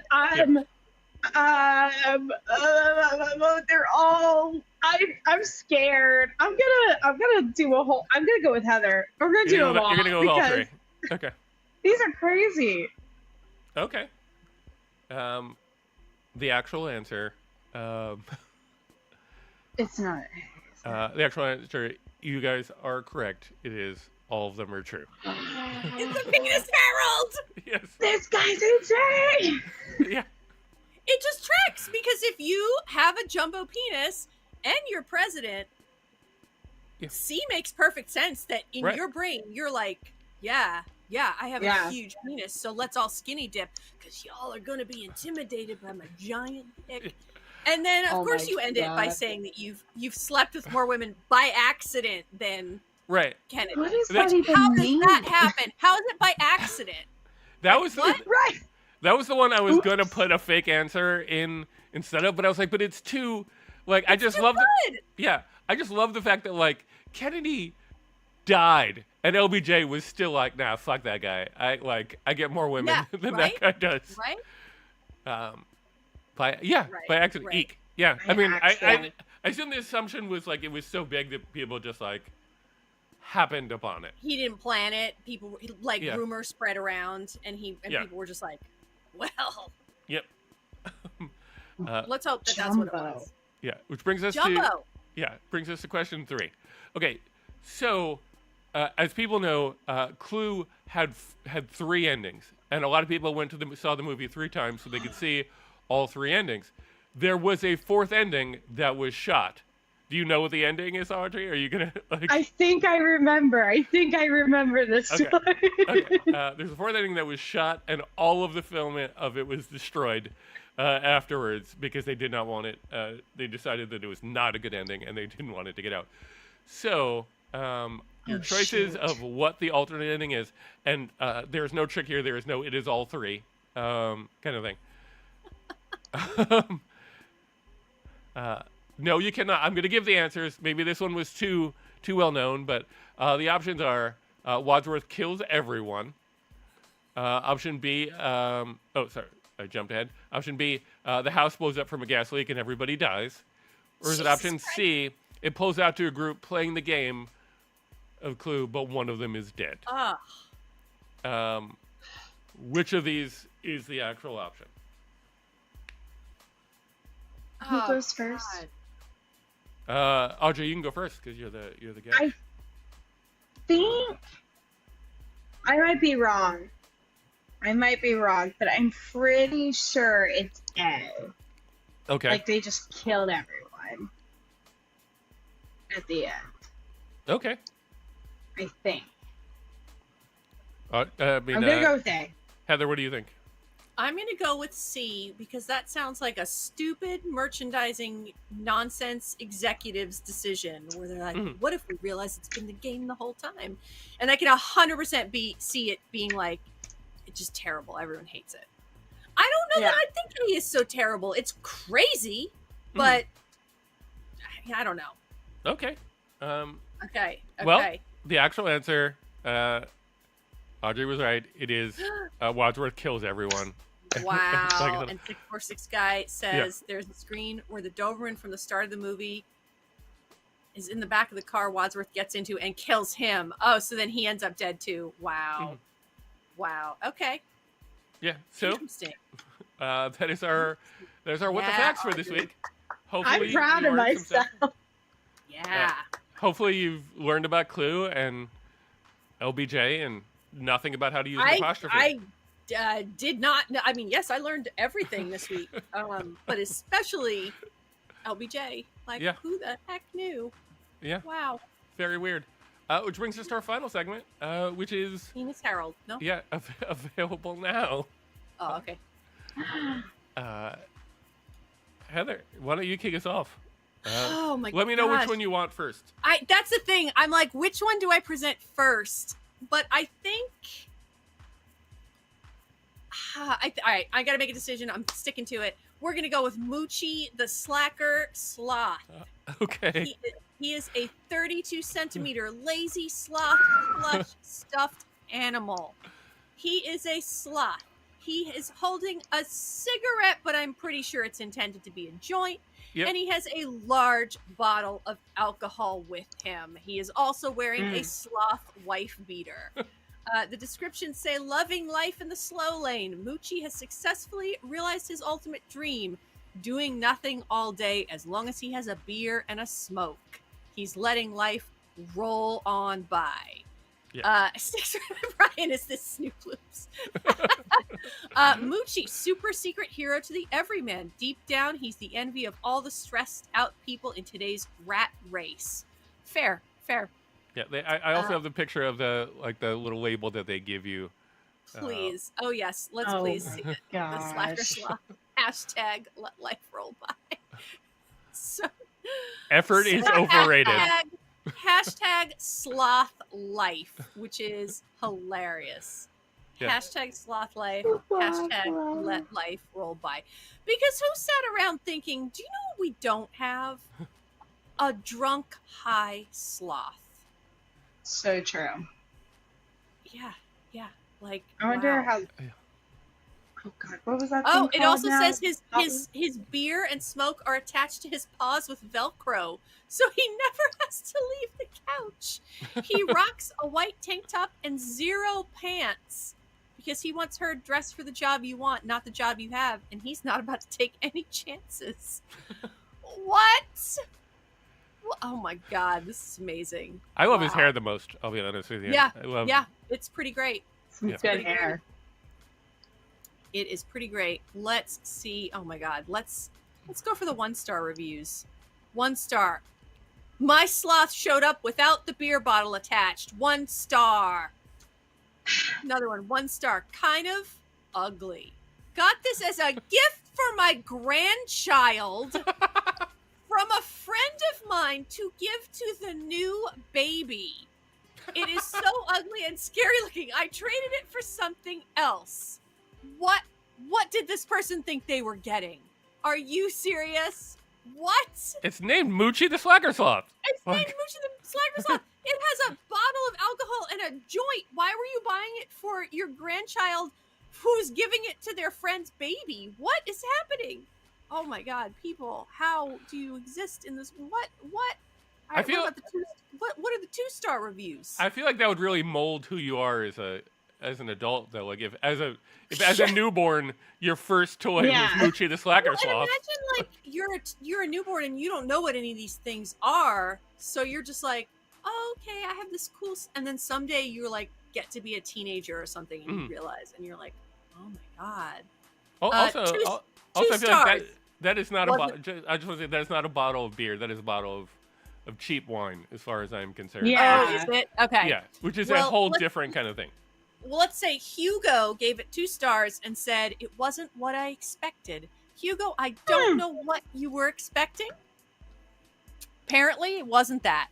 They're all. I'm scared. I'm gonna do a whole. I'm gonna go with Heather. We're gonna do them all. You're gonna go with all three. Okay. These are crazy. Okay. The actual answer. It's not. The actual answer. You guys are correct. It is. All of them are true. It's a penis Harold! Yes. This guy's insane! Yeah. It just tracks, because if you have a jumbo penis and you're president, C makes perfect sense that in your brain, you're like, yeah, I have a huge penis, so let's all skinny dip, because y'all are going to be intimidated by my giant dick. And then, of course, you end it by saying that you've slept with more women by accident than Right. Kennedy. What does That's- that even How does mean? that happen? How is it by accident? That was What? Right. That was the one I was Oops. gonna put a fake answer in instead of, but I was like, but it's too, like, I just love Good. yeah, I just love the fact that, like, Kennedy died and LBJ was still like, nah, fuck that guy. I get more women Yeah, than right? that guy does. Right? By Right, by accident. right. Eek. Yeah, By I mean, accident. I assume the assumption was like it was so big that people just like happened upon it. He didn't plan it. People like Yeah. rumors spread around, and Yeah. people were just like, "Well, Yep. let's hope that that's what it Jumbo. was." Yeah, which brings us to Jumbo. brings us to question 3. Okay, so as people know, Clue had 3 endings, and a lot of people saw the movie 3 times so they could see all 3 endings. There was a 4th ending that was shot. Do you know what the ending is, Audrey? Are you gonna like? I think I remember. This Okay. story. Okay. There's a 4th ending that was shot, and all of the film of it was destroyed afterwards because they did not want it. They decided that it was not a good ending, and they didn't want it to get out. So your choices shoot. of what the alternate ending is, and there's no trick here. There is no "it is all 3" kind of thing. No, you cannot. I'm going to give the answers. Maybe this one was too well known, but the options are Wadsworth kills everyone. Option B. Oh, sorry, I jumped ahead. Option B. The house blows up from a gas leak and everybody dies. Or is it option C? It pulls out to a group playing the game of Clue, but one of them is dead. Which of these is the actual option? Who goes first? Audrey, you can go first because you're the guy. I think I might be wrong. But I'm pretty sure it's A. Okay. Like they just killed everyone at the end. Okay. I think. I mean, I'm gonna go with A. Heather, what do you think? I'm going to go with C because that sounds like a stupid merchandising nonsense executive's decision where they're like, what if we realize it's been the game the whole time? And I can 100% see it being like, it's just terrible. Everyone hates it. I don't know that I think it is so terrible. It's crazy, but I don't know. Okay. Okay. Well, the actual answer, Audrey was right. It is Wadsworth kills everyone. Wow. And 646 guy says there's a screen where the Doberman from the start of the movie is in the back of the car Wadsworth gets into and kills him. Oh, so then he ends up dead too. Wow. Wow. Okay. Yeah. So interesting. that is our what the facts for this week. Hopefully I'm proud you of learned some stuff. myself. Yeah. Hopefully you've learned about Clue and LBJ and nothing about how to use an apostrophe. I did not know. I mean, yes, I learned everything this week, but especially LBJ. Like, who the heck knew? Yeah. Wow. Very weird. Which brings us to our final segment, which is Penis Harold. No. Yeah, available now. Oh, okay. Heather, why don't you kick us off? Oh my god. Let me know which one you want first. That's the thing. I'm like, which one do I present first? But I think all right, I gotta make a decision. I'm sticking to it. We're gonna go with Moochie the Slacker Sloth. Okay. He is a 32 centimeter lazy sloth plush stuffed animal. He is a sloth. He is holding a cigarette, but I'm pretty sure it's intended to be a joint. Yep. And he has a large bottle of alcohol with him. He is also wearing a sloth wife beater. The descriptions say, loving life in the slow lane, Moochie has successfully realized his ultimate dream, doing nothing all day as long as he has a beer and a smoke. He's letting life roll on by. Yeah. Brian is this Snoop Loops. Moochie, super secret hero to the everyman. Deep down, he's the envy of all the stressed out people in today's rat race. Fair. Yeah, I also have the picture of the little label that they give you. Please. Oh, yes. Let's please see it. The Slacker Sloth. Hashtag let life roll by. So, effort is overrated. Hashtag sloth life, which is hilarious. Yeah. Hashtag sloth life. Hashtag let life roll by. Because who sat around thinking, do you know what we don't have? A drunk high sloth. So true. Yeah. Like, I wonder wow. how. Oh God, what was that? Oh, thing it also called now? says his beer and smoke are attached to his paws with Velcro, so he never has to leave the couch. He rocks a white tank top and zero pants because he wants her dressed for the job you want, not the job you have, and he's not about to take any chances. What? Oh my God, this is amazing. I love his hair the most, I'll be honest with you. Yeah, I love it's pretty great. It's good hair. It is pretty great. Let's see. Oh my God. Let's go for the 1-star reviews. 1 star. My sloth showed up without the beer bottle attached. 1 star. Another one. 1 star. Kind of ugly. Got this as a gift for my grandchild from a friend of mine to give to the new baby. It is so ugly and scary looking. I traded it for something else. What did this person think they were getting? Are you serious? What? It's named Moochie the Slacker Sloth. It's named Moochie the Slacker Sloth. It has a bottle of alcohol and a joint. Why were you buying it for your grandchild who's giving it to their friend's baby? What is happening? Oh my God, people, how do you exist in this? What? I feel. What are the 2-star reviews? I feel like that would really mold who you are as an adult, though. Like if as a newborn, your first toy was Moochie the Slacker Sloth. Imagine like you're a newborn and you don't know what any of these things are, so you're just like, oh, okay, I have this cool, and then someday you're like get to be a teenager or something, and you realize, and you're like, oh my God. Also, I feel stars. like that is not a bottle. I just want to say that is not a bottle of beer. That is a bottle of cheap wine, as far as I'm concerned. Yeah. Oh, is it? Okay. Yeah, which is a whole different kind of thing. Well, let's say Hugo gave it 2 stars and said it wasn't what I expected. Hugo, I don't know what you were expecting. Apparently, it wasn't that.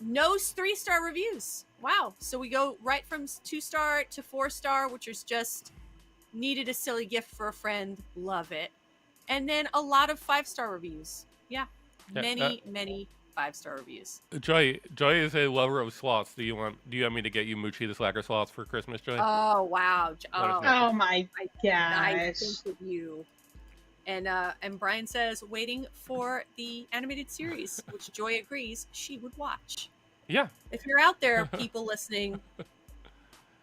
No 3-star reviews. Wow. So we go right from 2-star to 4-star, which is just needed a silly gift for a friend. Love it. And then a lot of 5-star reviews. Yeah. Many 5-star reviews. Joy is a lover of sloths. Do you want me to get you Moochie the Slacker Sloth for Christmas, Joy? Oh wow! Oh my gosh! I think of you. And Brian says waiting for the animated series, which Joy agrees she would watch. Yeah. If you're out there, people listening,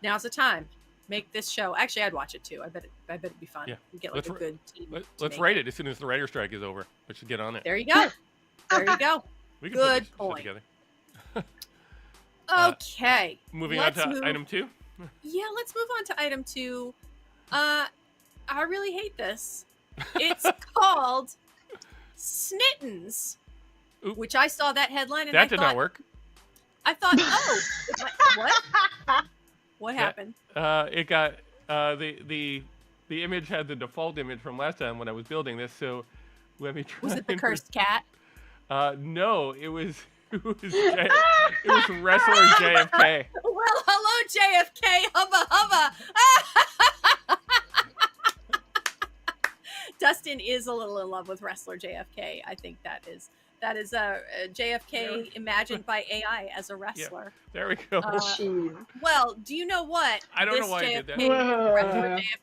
now's the time. Make this show. Actually, I'd watch it too. I bet it'd be fun. Yeah. You get like a good team. Let's write it as soon as the writer strike is over. Let's get on it. There you go. There you go. We can Good put this shit point. Okay. Moving on to item 2. Yeah, let's move on to item 2. I really hate this. It's called Snittens, which I saw that headline and that did not work. I thought, what? What happened? It got the image had the default image from last time when I was building this. So let me try. Was it the cursed cat? No, it was Wrestler JFK. Well, hello JFK, hubba hubba. Dustin is a little in love with Wrestler JFK. I think that is a JFK imagined by AI as a wrestler. Yeah, there we go. Well, do you know what? I don't know why I did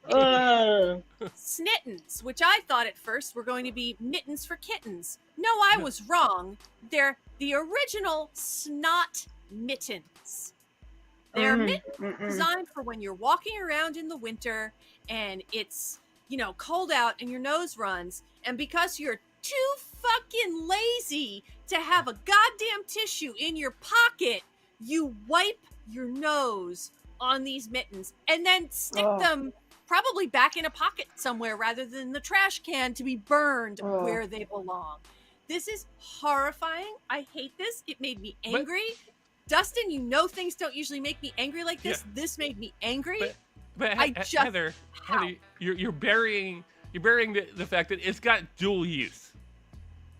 that. Snittens, which I thought at first were going to be mittens for kittens. No, I was wrong. They're the original snot mittens. They're mittens designed for when you're walking around in the winter and it's, cold out and your nose runs. And because you're too fucking lazy to have a goddamn tissue in your pocket, you wipe your nose on these mittens and then stick them probably back in a pocket somewhere rather than the trash can to be burned where they belong. This is horrifying. I hate this. It made me angry. Dustin, things don't usually make me angry like this. Yeah. This made me angry. But Heather, you're burying the fact that it's got dual use.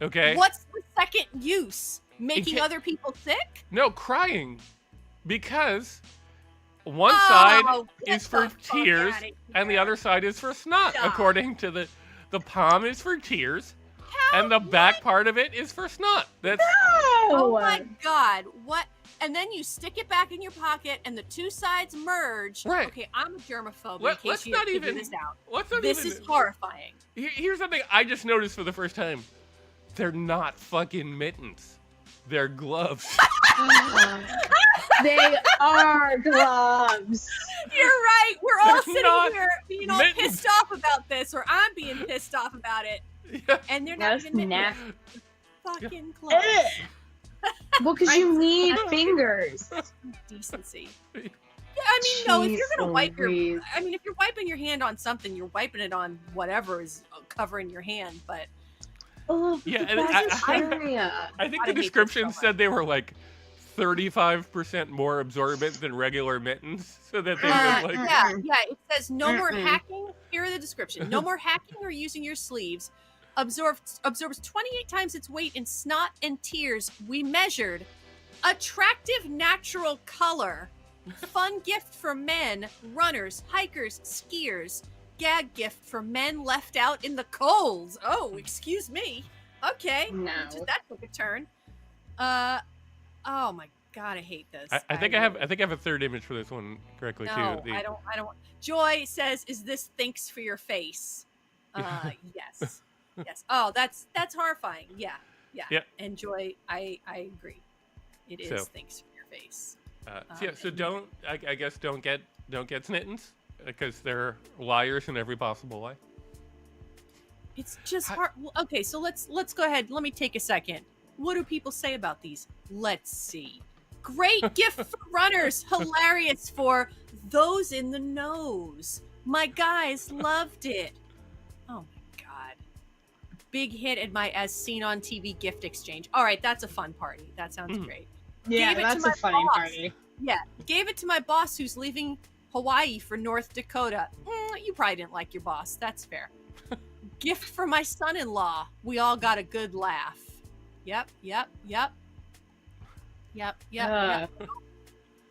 Okay. What's the second use? Making other people sick? No, crying. Because one side is for tears and the other side is for snot, according to the palm is for tears and the back part of it is for snot. That's Oh my god, what? And then you stick it back in your pocket and the two sides merge. Right. Okay, I'm a germaphobe in let's case you not figure even this out. let's not This even, is horrifying. Here's something I just noticed for the first time. They're not fucking mittens. They're gloves. They are gloves. You're right. We're all They're sitting not here being all mittens. pissed off about this, or I'm being pissed off about it. Yeah. And they're not That's even nasty. fucking gloves. Well, because you need fingers. Decency. Yeah, I mean, no, if you're gonna wipe your, Louise. I mean, if you're wiping your hand on something, you're wiping it on whatever is covering your hand. But Oh, Yeah, the and bacteria. I think I the hate this description so said they were like 35% more absorbent than regular mittens, so that they would like. yeah, it says no more hacking. Here are the description: no more hacking or using your sleeves. Absorbs 28 times its weight in snot and tears. We measured. Attractive natural color. Fun gift for men, runners, hikers, skiers. Gag gift for men left out in the cold. Oh, excuse me. Okay. No. That took a turn. Oh my god, I hate this. I think I have a third image for this one correctly No, too. I don't. Joy says, "Is this thanks for your face?" Yes, yes. Oh, that's horrifying. Yeah. And Joy, I agree. It is So- thanks for your face. So don't I guess don't get snittens because they're liars in every possible way. It's just hard. Well, okay, so let's go ahead. Let me take a second. What do people say about these? Let's see. Great gift for runners. Hilarious for those in the nose. My guys loved it. Oh my god. Big hit at my as seen on TV gift exchange. All right, that's a fun party. That sounds great. Yeah, Gave it to that's my a funny boss. party. Yeah, gave it to my boss who's leaving Hawaii for North Dakota. You probably didn't like your boss. That's fair. Gift for my son-in-law. We all got a good laugh. Yep.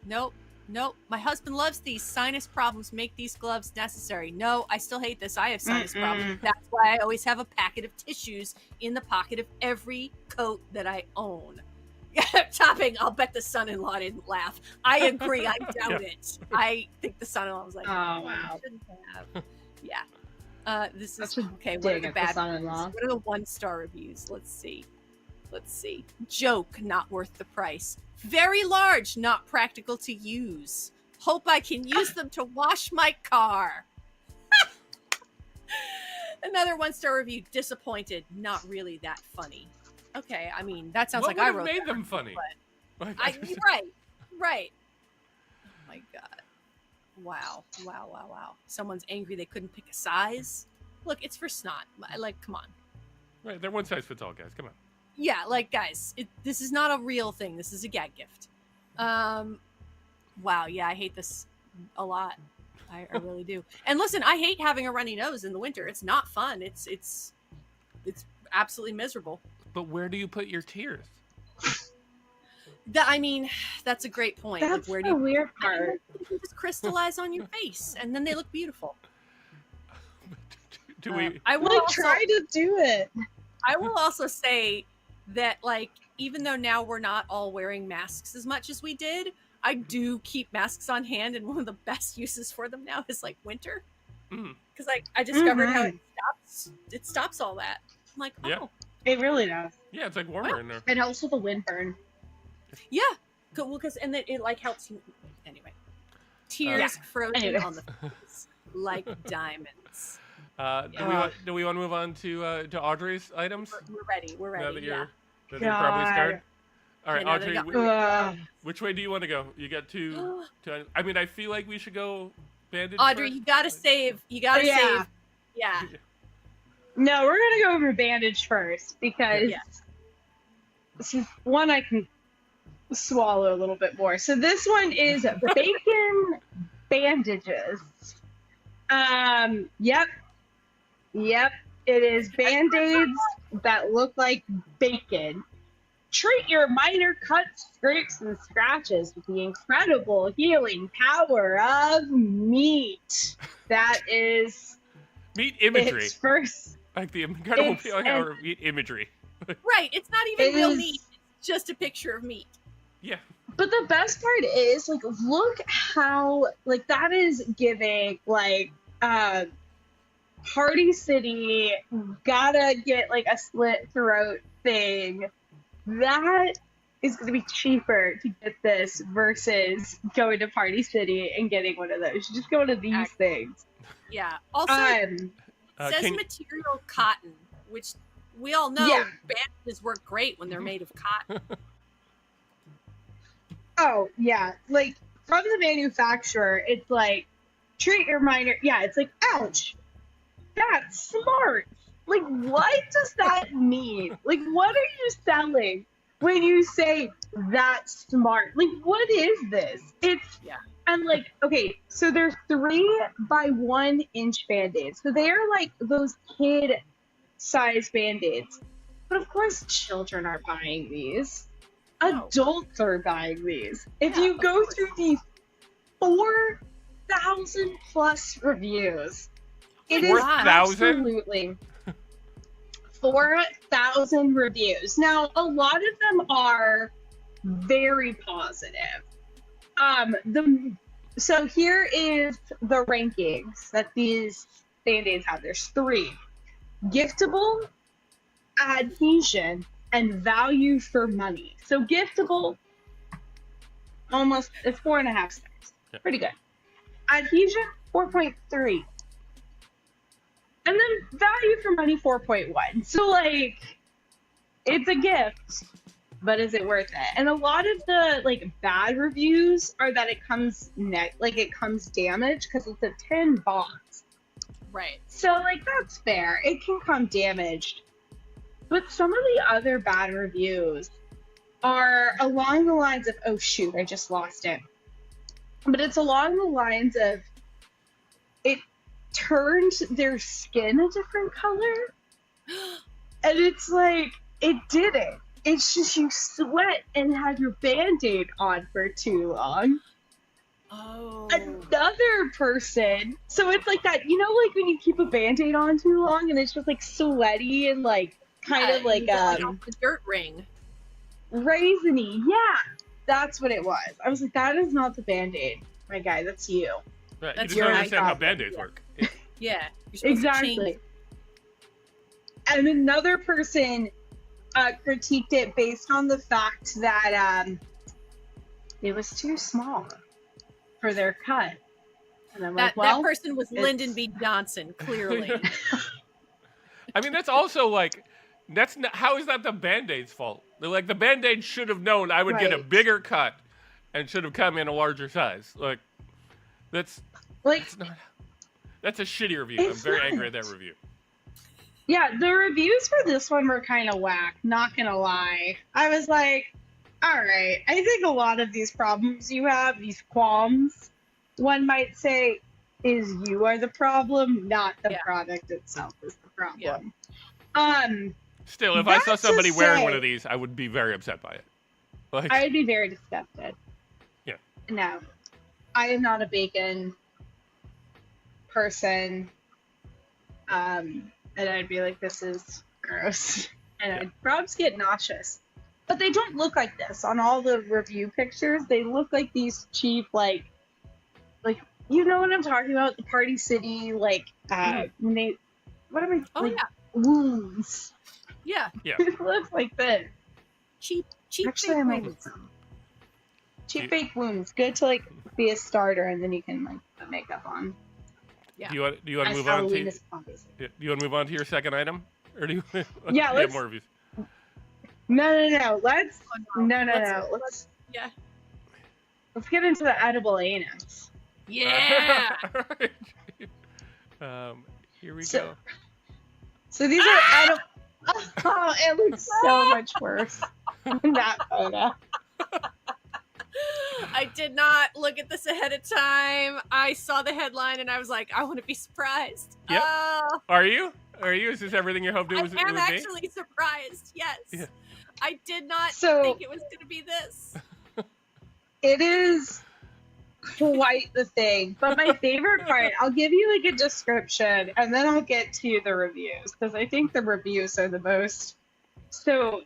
Nope. My husband loves these. Sinus problems make these gloves necessary. No, I still hate this. I have sinus problems. That's why I always have a packet of tissues in the pocket of every coat that I own. Topping, I'll bet the son-in-law didn't laugh. I agree. I doubt it. I think the son-in-law was like, Oh, wow. shouldn't have. Yeah. This is That's a okay. What are dig the at the bad son-in-law. reviews? What are the 1-star reviews? Let's see. Joke, not worth the price. Very large, not practical to use. Hope I can use them to wash my car. Another 1-star review. Disappointed. Not really that funny. Okay, I mean that sounds What like I would wrote have made that, them funny? but right. Oh my god. Wow. Someone's angry they couldn't pick a size. Look, it's for snot. Like, come on. Right, they're one size fits all, guys. Come on. Yeah, like guys, this is not a real thing. This is a gag gift. Wow, yeah, I hate this a lot. I really do. And listen, I hate having a runny nose in the winter. It's not fun. It's absolutely miserable. But where do you put your tears? I mean, that's a great point. That's like, where do the you weird part. You can just crystallize on your face, and then they look beautiful. Do we? I will Like, also, try to do it. I will also say that, like, even though now we're not all wearing masks as much as we did, I do keep masks on hand, and one of the best uses for them now is like winter, because like I discovered how it stops all that. I'm like, oh, Yeah. It really does. Yeah, it's like warmer in there. It helps with the wind burn. yeah, well, because and it like helps you anyway. Tears frozen Anyway. on the face like diamonds. Do we want to move on to Audrey's items? We're ready. We're Now ready. that Yeah. you're probably scared. All right, Yeah, now that Audrey. I got- Which way do you want to go? You got to. I mean, I feel like we should go bandage. Audrey, first. you gotta save. You gotta save. Yeah. No, we're gonna go over bandage first because this is one I can swallow a little bit more. So this one is bacon bandages. Yep. It is Band-Aids that look like bacon. treat your minor cuts, scrapes, and scratches with the incredible healing power of meat. That is Meat imagery. its first. Like the incredible power of meat imagery. Right, it's not even real meat. It's just a picture of meat. Yeah. But the best part is, like, look how, like, that is giving, like, Party City, gotta get, like, a slit throat thing. That is going to be cheaper to get this versus going to Party City and getting one of those. You just go to these things. Yeah. Also, it says material cotton, which we all know bandages work great when they're made of cotton. Oh, yeah. Like, from the manufacturer, it's like, treat your minor. Yeah, it's like, ouch. That's smart. Like, what does that mean? Like, what are you selling when you say that's smart? Like, what is this? And like, okay, so they're 3 by 1 inch band-aids. So they're like those kid-size band-aids. But of course, children are buying these. Adults are buying these. If you go through the 4,000 plus reviews, it is absolutely 4,000 reviews. Now, a lot of them are very positive. So here is the rankings that these Band-Aids have. There's 3: giftable, adhesion, and value for money. So giftable, it's 4.5 stars. Yeah. Pretty good. Adhesion, 4.3. And then value for money, 4.1. So, like, it's a gift, but is it worth it? And a lot of the, like, bad reviews are that it comes it comes damaged because it's a tin box. Right. So, like, that's fair. It can come damaged. But some of the other bad reviews are along the lines of, oh, shoot, I just lost it. But it's along the lines of, it turned their skin a different color. And it's like, it didn't. It's just you sweat and have your Band-Aid on for too long. Oh. Another person. So it's like that, you know, like when you keep a Band-Aid on too long and it's just like sweaty and like kind of like the dirt ring. Raisiny. Yeah. That's what it was. I was like, that is not the Band-Aid, my guy. That's you. Right. That's you just don't understand how Band-Aids work. Yeah. Exactly. And another person critiqued it based on the fact that it was too small for their cut. And I'm like, well, that person was Lyndon B. Johnson, clearly. I mean, that's also like, that's not, how is that the Band-Aid's fault? They're like, the Band-Aid should have known I would get a bigger cut and should have come in a larger size. Like, that's not, that's a shitty review. I'm very angry at that review. Yeah, the reviews for this one were kind of whack, not gonna lie. I was like, all right, I think a lot of these problems you have, these qualms, one might say, is you are the problem, not the product itself is the problem. Yeah. Still, if I saw somebody wearing one of these, I would be very upset by it. Like, I would be very disgusted. Yeah. No, I am not a bacon person. And I'd be like, this is gross. And I'd probably get nauseous. But they don't look like this. On all the review pictures, they look like these cheap, like, you know what I'm talking about? The Party City, like, when they, what am I, wounds. Yeah. Yeah. It looks like this. Cheap Actually, I might get some. Cheap fake wounds. Good to, like, be a starter, and then you can, like, put makeup on. Yeah. Do you want to move on to? Do you want to move on to your second item, or do you? Have more reviews? No. Let's get into the edible anus. Yeah. Here we go. So these are edible. Oh, it looks so much worse in that photo. I did not look at this ahead of time. I saw the headline and I was like, I want to be surprised. Yep. Are you? Are you? Is this everything you hoped it was? I am it would actually surprised. Yes. Yeah. I did not So- think it was going to be this. It is quite the thing. But my favorite part, I'll give you like a description and then I'll get to the reviews because I think the reviews are the most. So,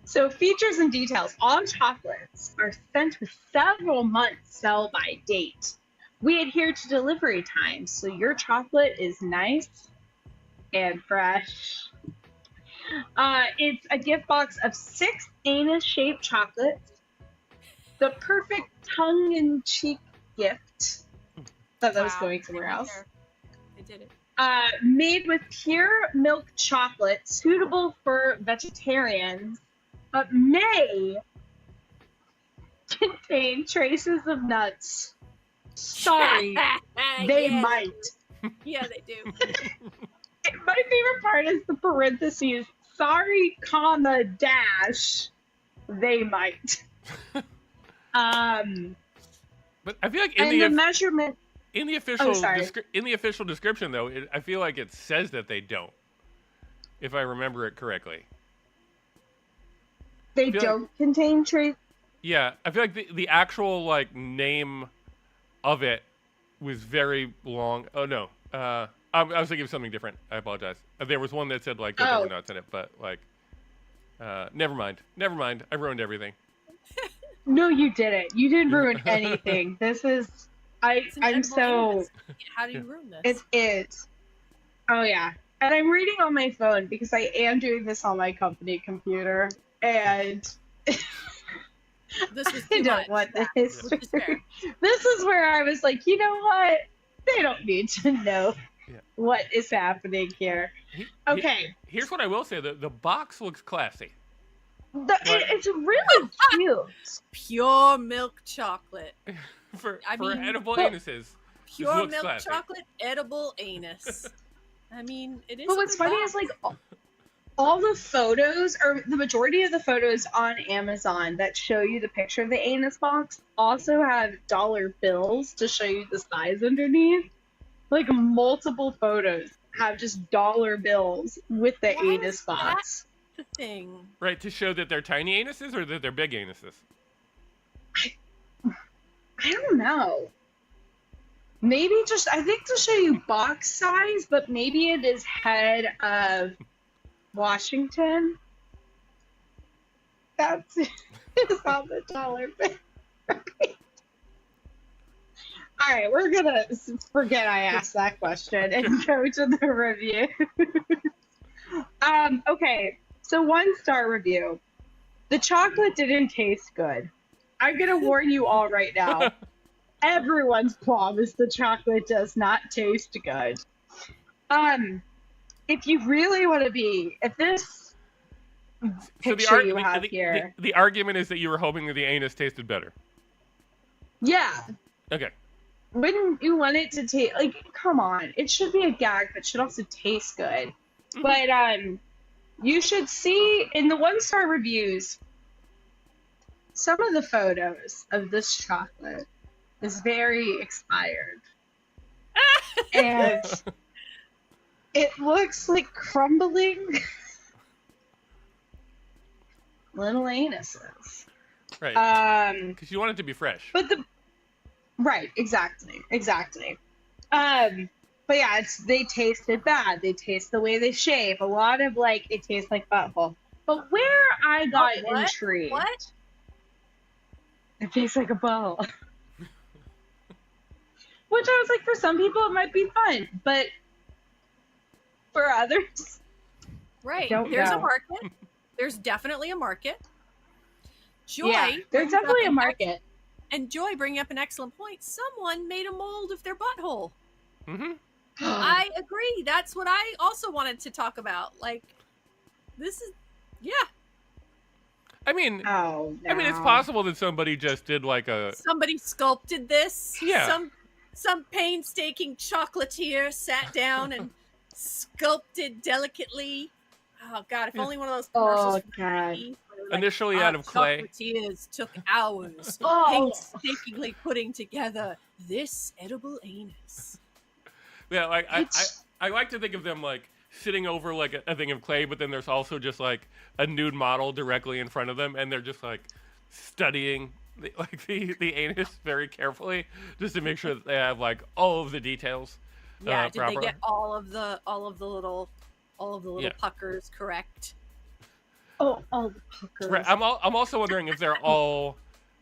so features and details. All chocolates are sent with several months sell-by date. We adhere to delivery times, so your chocolate is nice and fresh. It's a gift box of 6 anus-shaped chocolates. The perfect tongue-in-cheek gift. Thought that was going somewhere else. I did it. Made with pure milk chocolate, suitable for vegetarians, but may contain traces of nuts. Sorry, they Yeah, might. Yeah, they do. My favorite part is the parentheses. Sorry, comma, dash, they might. But I feel like And the measurement. in the official sorry. in the official description though, I feel like it says that they don't. If I remember it correctly. They feel don't contain trace. Yeah, I feel like the actual like name of it was very long. Oh no, I was thinking of something different. I apologize. There was one that said like that there were nuts in it, but like, never mind. Never mind. I ruined everything. No, you didn't. You didn't ruin anything. This is. It's an I'm edible so. anus. How do you ruin this? It is. Oh yeah, and I'm reading on my phone because I am doing this on my company computer, and This was I too don't much. want the Yeah, history. which is fair. This is where I was like, you know what? They don't need to know what is happening here. Okay, Here's what I will say: the box looks classy. it's really cute. Pure milk chocolate. For I mean, edible but- anuses. Pure looks milk classy. chocolate, edible anus. I mean, it is. But a what's good funny box. is like all the photos, or the majority of the photos on Amazon that show you the picture of the anus box, also have dollar bills to show you the size underneath. Like multiple photos have just dollar bills with the Why anus is box. the thing. Right, to show that they're tiny anuses or that they're big anuses. I don't know. Maybe just, I think to show you box size, but maybe it is head of Washington. That's it's on the dollar bill. All right, we're gonna forget I asked that question and go to the review. Okay, so 1-star review. The chocolate didn't taste good. I'm gonna warn you all right now. Everyone's promised the chocolate does not taste good. If you really want to be, if this picture you have here, the argument is that you were hoping that the anus tasted better. yeah, Okay. wouldn't you want it to taste like? Come on, it should be a gag, but should also taste good. But you should see in the 1-star reviews. Some of the photos of this chocolate is very expired. And it looks like crumbling little anuses. Right. Because you want it to be fresh. But right, exactly. But yeah, they tasted bad. They taste the way they shape. A lot of like, it tastes like butthole. But where I got intrigued. What? It tastes like a ball. Which I was like, for some people it might be fun, but for others, Right. Don't There's a know. market. There's definitely a market. Joy. yeah, there's brings up definitely a an market. And Joy bringing up an excellent point. Someone made a mold of their butthole. Mm-hmm. I agree. That's what I also wanted to talk about. Like, this is, yeah. I mean, Oh, no. I mean, it's possible that somebody just did like a. Somebody sculpted this. Yeah. Some painstaking chocolatier sat down and sculpted delicately. Oh God! If only one of those commercials. Oh, from God. the 80s were like, Initially "Our out of clay." Chocolatiers took hours Oh. painstakingly putting together this edible anus. Yeah, like It's- I like to think of them like sitting over like a thing of clay, but then there's also just like a nude model directly in front of them, and they're just like studying the anus very carefully just to make sure that they have like all of the details. Yeah, did they proper. get all of the little Yeah. puckers correct? oh, the puckers. Right. I'm also wondering if they're all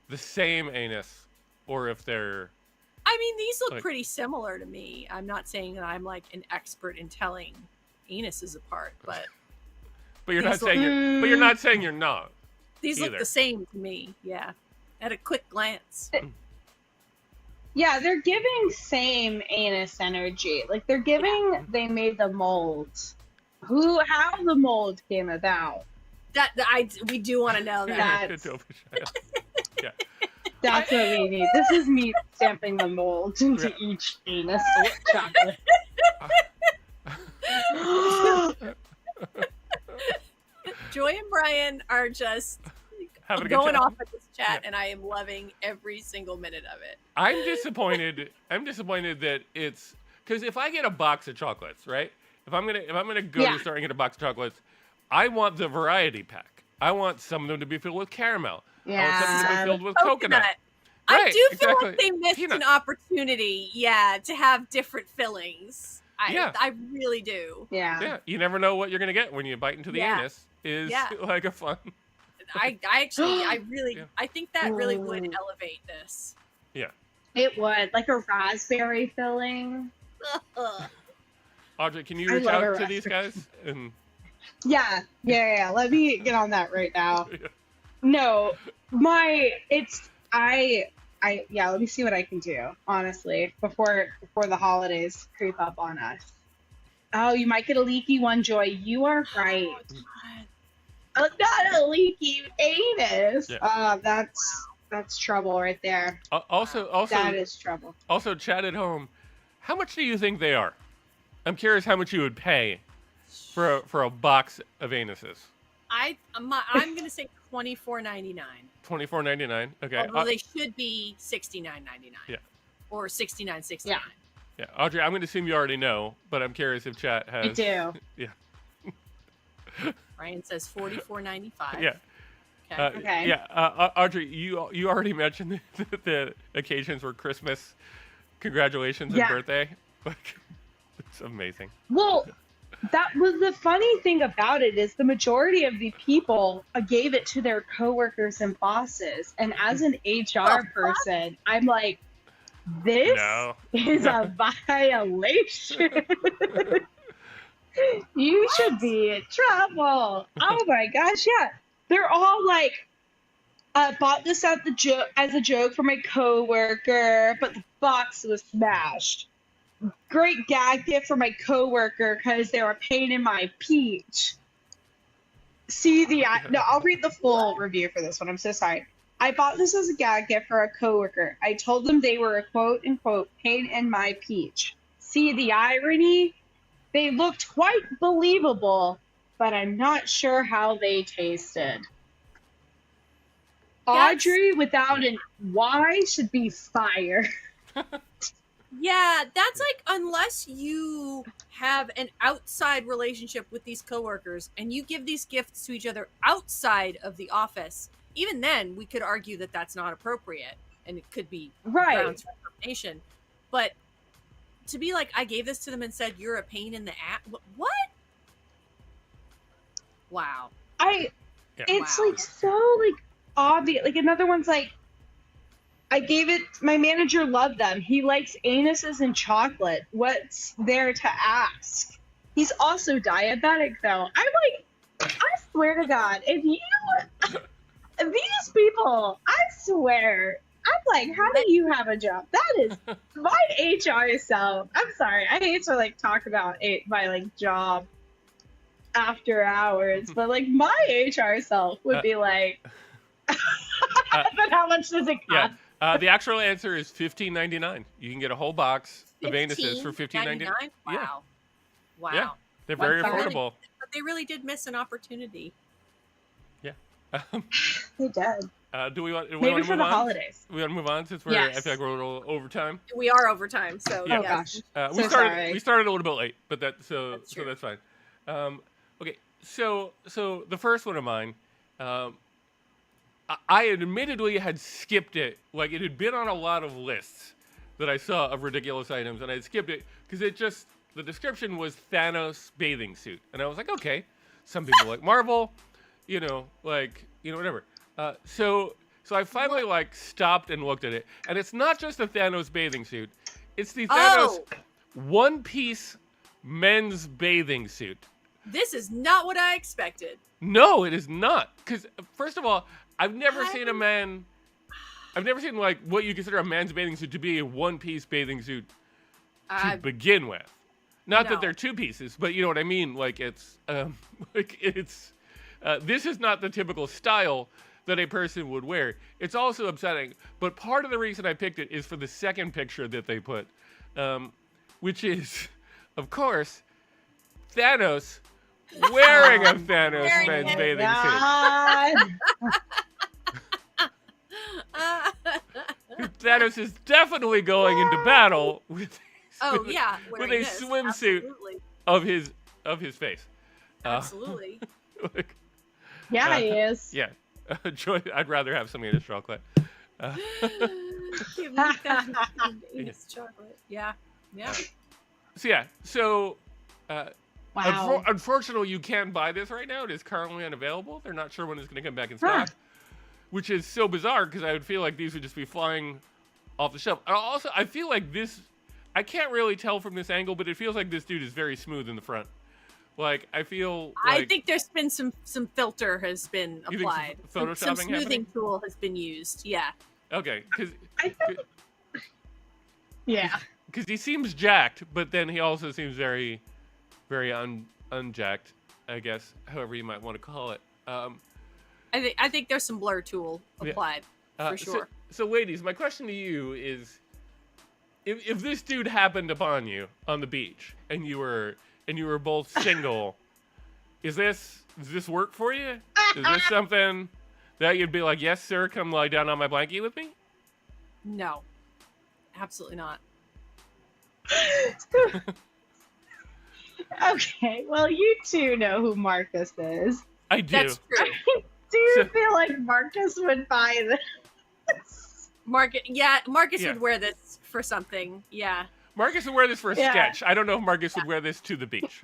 the same anus, or if they're. I mean, these look Like- pretty similar to me. I'm not saying that I'm like an expert in telling anuses apart, but But you're not These saying you're. But you're not saying you're not. these look Either. the same to me. Yeah, at a quick glance. Yeah, they're giving same anus energy. Like they're giving. They made the mold. How the mold came about? We do want to know that. That's- Yeah. That's what we need. This is me stamping the mold into each anus chocolate. Joy and Brian are just Having a good going time. off at this chat, Yeah. and I am loving every single minute of it. I'm disappointed. I'm disappointed that it's because if I get a box of chocolates, right? If I'm gonna go to Yeah. the store and get a box of chocolates, I want the variety pack. I want some of them to be filled with caramel. I want some to be Yeah. filled with coconut. I Right, do feel exactly. like they missed Peanut. an opportunity, to have different fillings. Yeah. I really do. Yeah. Yeah, you never know what you're gonna get when you bite into the Yeah. anus. Is Yeah. like a fun. I really, Yeah. I think that really would Ooh. elevate this. It would like a raspberry filling. Ugh. Audrey, can you I reach love out a to these guys? And Yeah. Let me get on that right now. Yeah. No, let me see what I can do, honestly, before the holidays creep up on us. Oh, you might get a leaky one, Joy. You are right. God. Not a leaky anus. Yeah. That's trouble right there. also, That is trouble. also, chat at home. How much do you think they are? I'm curious how much you would pay for a box of anuses. I'm gonna say $24.99. $24.99. Okay. Although they should be $69.99. Yeah. Or $69.69. Yeah. Yeah, Audrey, I'm going to assume you already know, but I'm curious if chat has. I do. Yeah. Ryan says $44.95. Yeah. Okay. Okay. Yeah. Audrey, you already mentioned the occasions where Christmas, congratulations and Yeah. birthday. Like, it's amazing. Well, that was the funny thing about it is the majority of the people gave it to their coworkers and bosses. And as an HR person, I'm like, this No. is a violation. You should be in trouble. Oh my gosh, yeah. They're all like, bought this at as a joke for my coworker, but the box was smashed. Great gag gift for my coworker because they were a pain in my peach. No, I'll read the full review for this one. I'm so sorry. I bought this as a gag gift for a coworker. I told them they were a quote unquote pain in my peach. See the irony? They looked quite believable, but I'm not sure how they tasted. That's- Audrey without an Y should be fired. Yeah, that's like unless you have an outside relationship with these coworkers and you give these gifts to each other outside of the office, even then we could argue that that's not appropriate and it could be Right. grounds for termination. But to be like, I gave this to them and said, you're a pain in the ass. What? Wow. It's Wow. like so like obvious. Like another one's like, I gave it. My manager loved them. He likes anuses and chocolate. What's there to ask? He's also diabetic, though. I'm like, I swear to God, if these people, I swear, I'm like, how do you have a job? That is my HR self. I'm sorry, I hate to like talk about my like job after hours, but like my HR self would be like, but how much does it cost? Yeah. The actual answer is $15.99. You can get a whole box of anuses for $15.99. Wow. Yeah. Wow. Yeah. They're very One time. affordable. But they really did miss an opportunity. Yeah. They did. Do we want to Maybe move for the on? holidays. We want to move on since I Yes. feel like we're a little overtime. We are overtime, so Yeah. Oh yes. gosh. We So started sorry. we started a little bit late, but that's true. that's fine. Okay, so the first one of mine, I admittedly had skipped it. Like, it had been on a lot of lists that I saw of ridiculous items, and I had skipped it because the description was Thanos bathing suit, and I was like, okay, some people like Marvel, whatever. So I finally stopped and looked at it, and it's not just a Thanos bathing suit; it's the Thanos one-piece men's bathing suit. This is not what I expected. No, it is not. Because first of all, I've never seen like what you consider a man's bathing suit to be a one-piece bathing suit to begin with. Not that they're two pieces, but you know what I mean. Like it's this is not the typical style that a person would wear. It's also upsetting, but part of the reason I picked it is for the second picture that they put, which is, of course, Thanos wearing a Thanos men's bathing suit. Thanos is definitely going into battle with a swimsuit of his face. Absolutely. Yeah, he is. Yeah. Joy, I'd rather have some Anus chocolate. Give me that Anus chocolate. Yeah. So Wow. Unfortunately, you can't buy this right now. It is currently unavailable. They're not sure when it's going to come back in stock, which is so bizarre because I would feel like these would just be flying off the shelf. Also, I feel like this, I can't really tell from this angle, but it feels like this dude is very smooth in the front. Like, I feel like... I think there's been some filter has been applied. Photoshopping some smoothing tool has been used, yeah. Okay, because... Yeah. Because he seems jacked, but then he also seems very, very unjacked, I guess, however you might want to call it. I think there's some blur tool applied, for sure. So, ladies, my question to you is, if this dude happened upon you on the beach, and you were both single, does this work for you? Is this something that you'd be like, yes, sir, come lie down on my blankie with me? No. Absolutely not. Okay, well, you two know who Marcus is. I do. That's true. Do you feel like Marcus would buy this? Marcus would wear this for something. Yeah. Marcus would wear this for a sketch. I don't know if Marcus would wear this to the beach.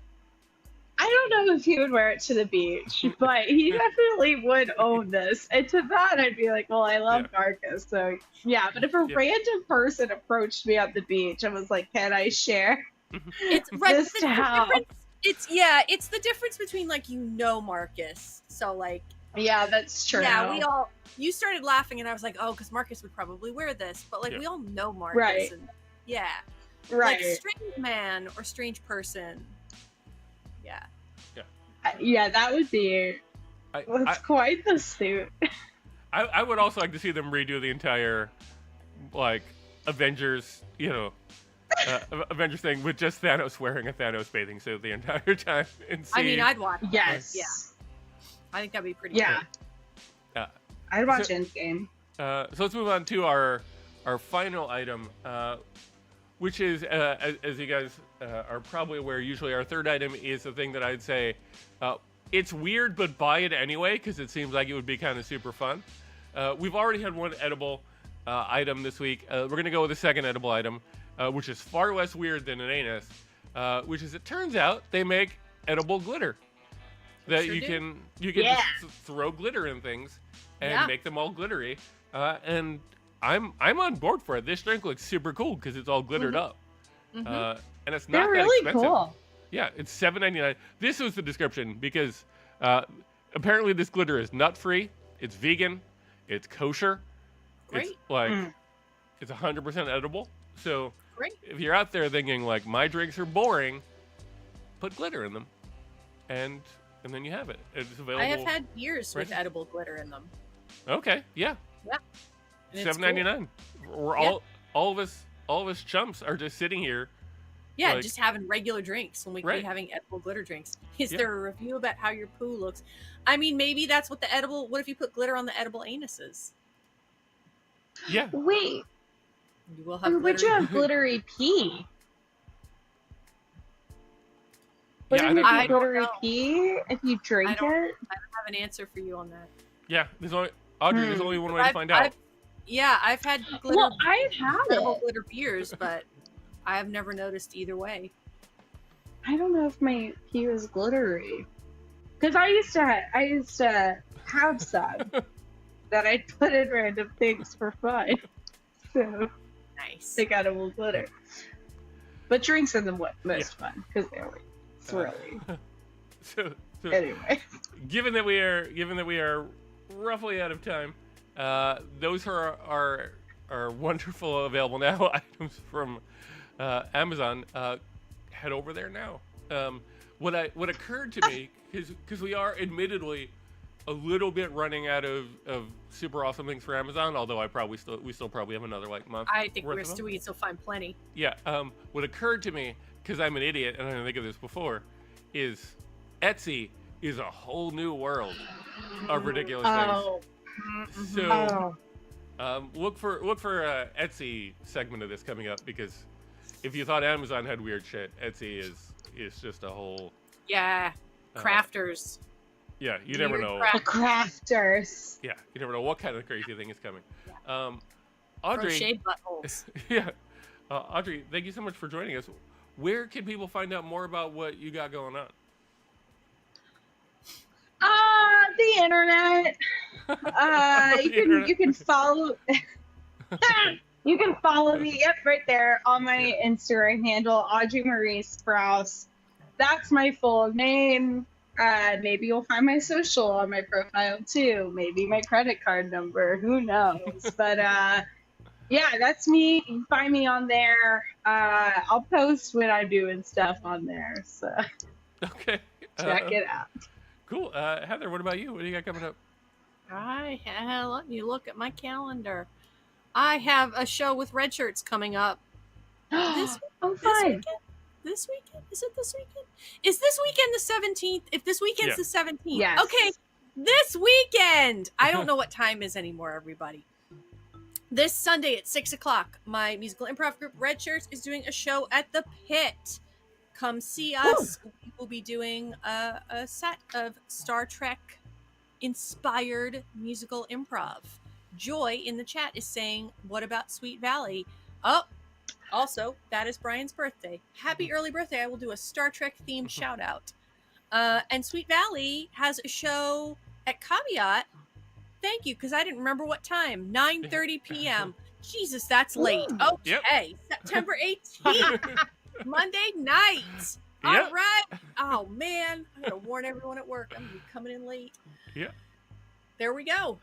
I don't know if he would wear it to the beach, but he definitely would own this. And to that, I'd be like, well, I love Marcus. So, yeah. But if a random person approached me on the beach and was like, can I share it's right, this towel? It's the difference between, like, Marcus. So, like... Yeah, that's true. Yeah, you started laughing and I was like, oh, because Marcus would probably wear this. But, like, we all know Marcus. Right. And, yeah. Right. Like, strange man or strange person. Yeah. Yeah, that would be... It's quite the suit. I would also like to see them redo the entire, like, Avengers, Avengers thing with just Thanos wearing a Thanos bathing suit the entire time. And see... I mean, I'd watch. Yes. Yeah. I think that'd be pretty cool. I'd watch Endgame. So let's move on to our final item, which is, as you guys are probably aware, usually our third item is the thing that I'd say, it's weird, but buy it anyway, because it seems like it would be kind of super fun. We've already had one edible item this week. We're going to go with the second edible item, which is far less weird than an anus, which is, it turns out, they make edible glitter. That you can just throw glitter in things and make them all glittery. And I'm on board for it. This drink looks super cool because it's all glittered up. And it's not that really expensive. Cool. Yeah, it's $7.99. This was the description because apparently this glitter is nut-free, it's vegan, it's kosher. Great. It's like it's 100% edible. So great. If you're out there thinking like my drinks are boring, put glitter in them. And then you have it. It's available. I have had beers with edible glitter in them. Okay, yeah. Yeah. $7.99. Cool. We're all of us chumps are just sitting here. Yeah, just having regular drinks when we could be having edible glitter drinks. Is there a review about how your poo looks? I mean, maybe that's what what if you put glitter on the edible anuses? Yeah. Wait, You will have would you glittery- have glittery pee? Yeah, Wouldn't it I be don't glittery know. pee if you drink don't- it? I don't have an answer for you on that. Yeah. There's only Audrey. There's only one way to I've- find out. I've had glitter, Well, I've had incredible it. glitter beers, but I have never noticed either way. I don't know if my pee was glittery. Because I used to have some that I put in random things for fun. So Nice. they got a little glitter. But drinks are the most fun because they're like swirly. So Anyway. given that we are roughly out of time, those are wonderful available now items from Amazon. Head over there now. What occurred to me, because we are admittedly a little bit running out of super awesome things for Amazon, although we still probably have another like month. I think worth we're of them. still still find plenty. Yeah. What occurred to me, because I'm an idiot and I didn't think of this before, is Etsy is a whole new world of ridiculous things. So look for a Etsy segment of this coming up, because if you thought Amazon had weird shit, Etsy is just a whole Yeah. Crafters. yeah. You never Weird know. The crafters. Yeah, you never know what kind of crazy thing is coming. Audrey. Crochet buttholes. Yeah. Audrey, thank you so much for joining us. Where can people find out more about what you got going on? The internet. You can follow. You can follow me. Yep, right there on my Instagram handle, Audrey Marie Sprouse. That's my full name. Maybe you'll find my social on my profile too. Maybe my credit card number. Who knows? But yeah, that's me. You can find me on there. I'll post when I'm doing stuff on there. So Okay. check it out. Cool. Heather, what about you? What do you got coming up? Let me look at my calendar. I have a show with red shirts coming up. Oh, This fun. weekend? This weekend? Is it this weekend? Is this weekend the 17th? If this weekend's the 17th. Yes. Okay, this weekend. I don't know what time is anymore, everybody. This Sunday at 6 o'clock, my musical improv group, Red Shirts, is doing a show at the Pit. Come see us. We will be doing a set of Star Trek inspired musical improv. Joy in the chat is saying, what about Sweet Valley? Oh, also, that is Brian's birthday. Happy early birthday. I will do a Star Trek themed shout out. And Sweet Valley has a show at Caveat. Thank you, because I didn't remember what time. 9:30 p.m. Jesus, that's late. Okay, September 18th, Monday night. All Yep. right. Oh, man. I got to warn everyone at work. I'm going to be coming in late. Yeah. There we go.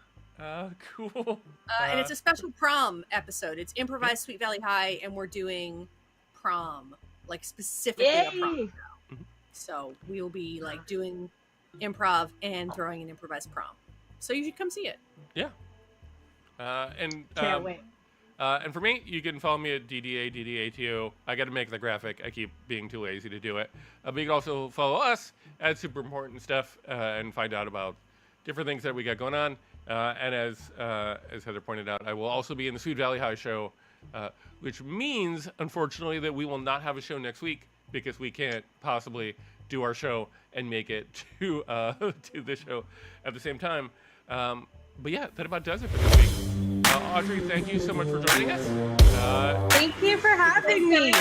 Cool. And it's a special prom episode. It's improvised Sweet Valley High, and we're doing prom, like specifically a prom Yay. show. So we will be like doing improv and throwing an improvised prom. So you should come see it. Yeah. Can't wait. And for me, you can follow me at DDATO. I got to make the graphic. I keep being too lazy to do it. But you can also follow us at Super Important Stuff and find out about different things that we got going on. And as Heather pointed out, I will also be in the Sweet Valley High show, which means, unfortunately, that we will not have a show next week because we can't possibly do our show and make it to the show at the same time. But yeah, that about does it for this week. Audrey, thank you so much for joining us. Thank you for having me.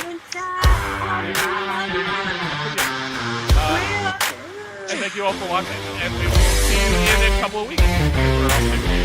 And thank you all for watching, and we will see you in a couple of weeks.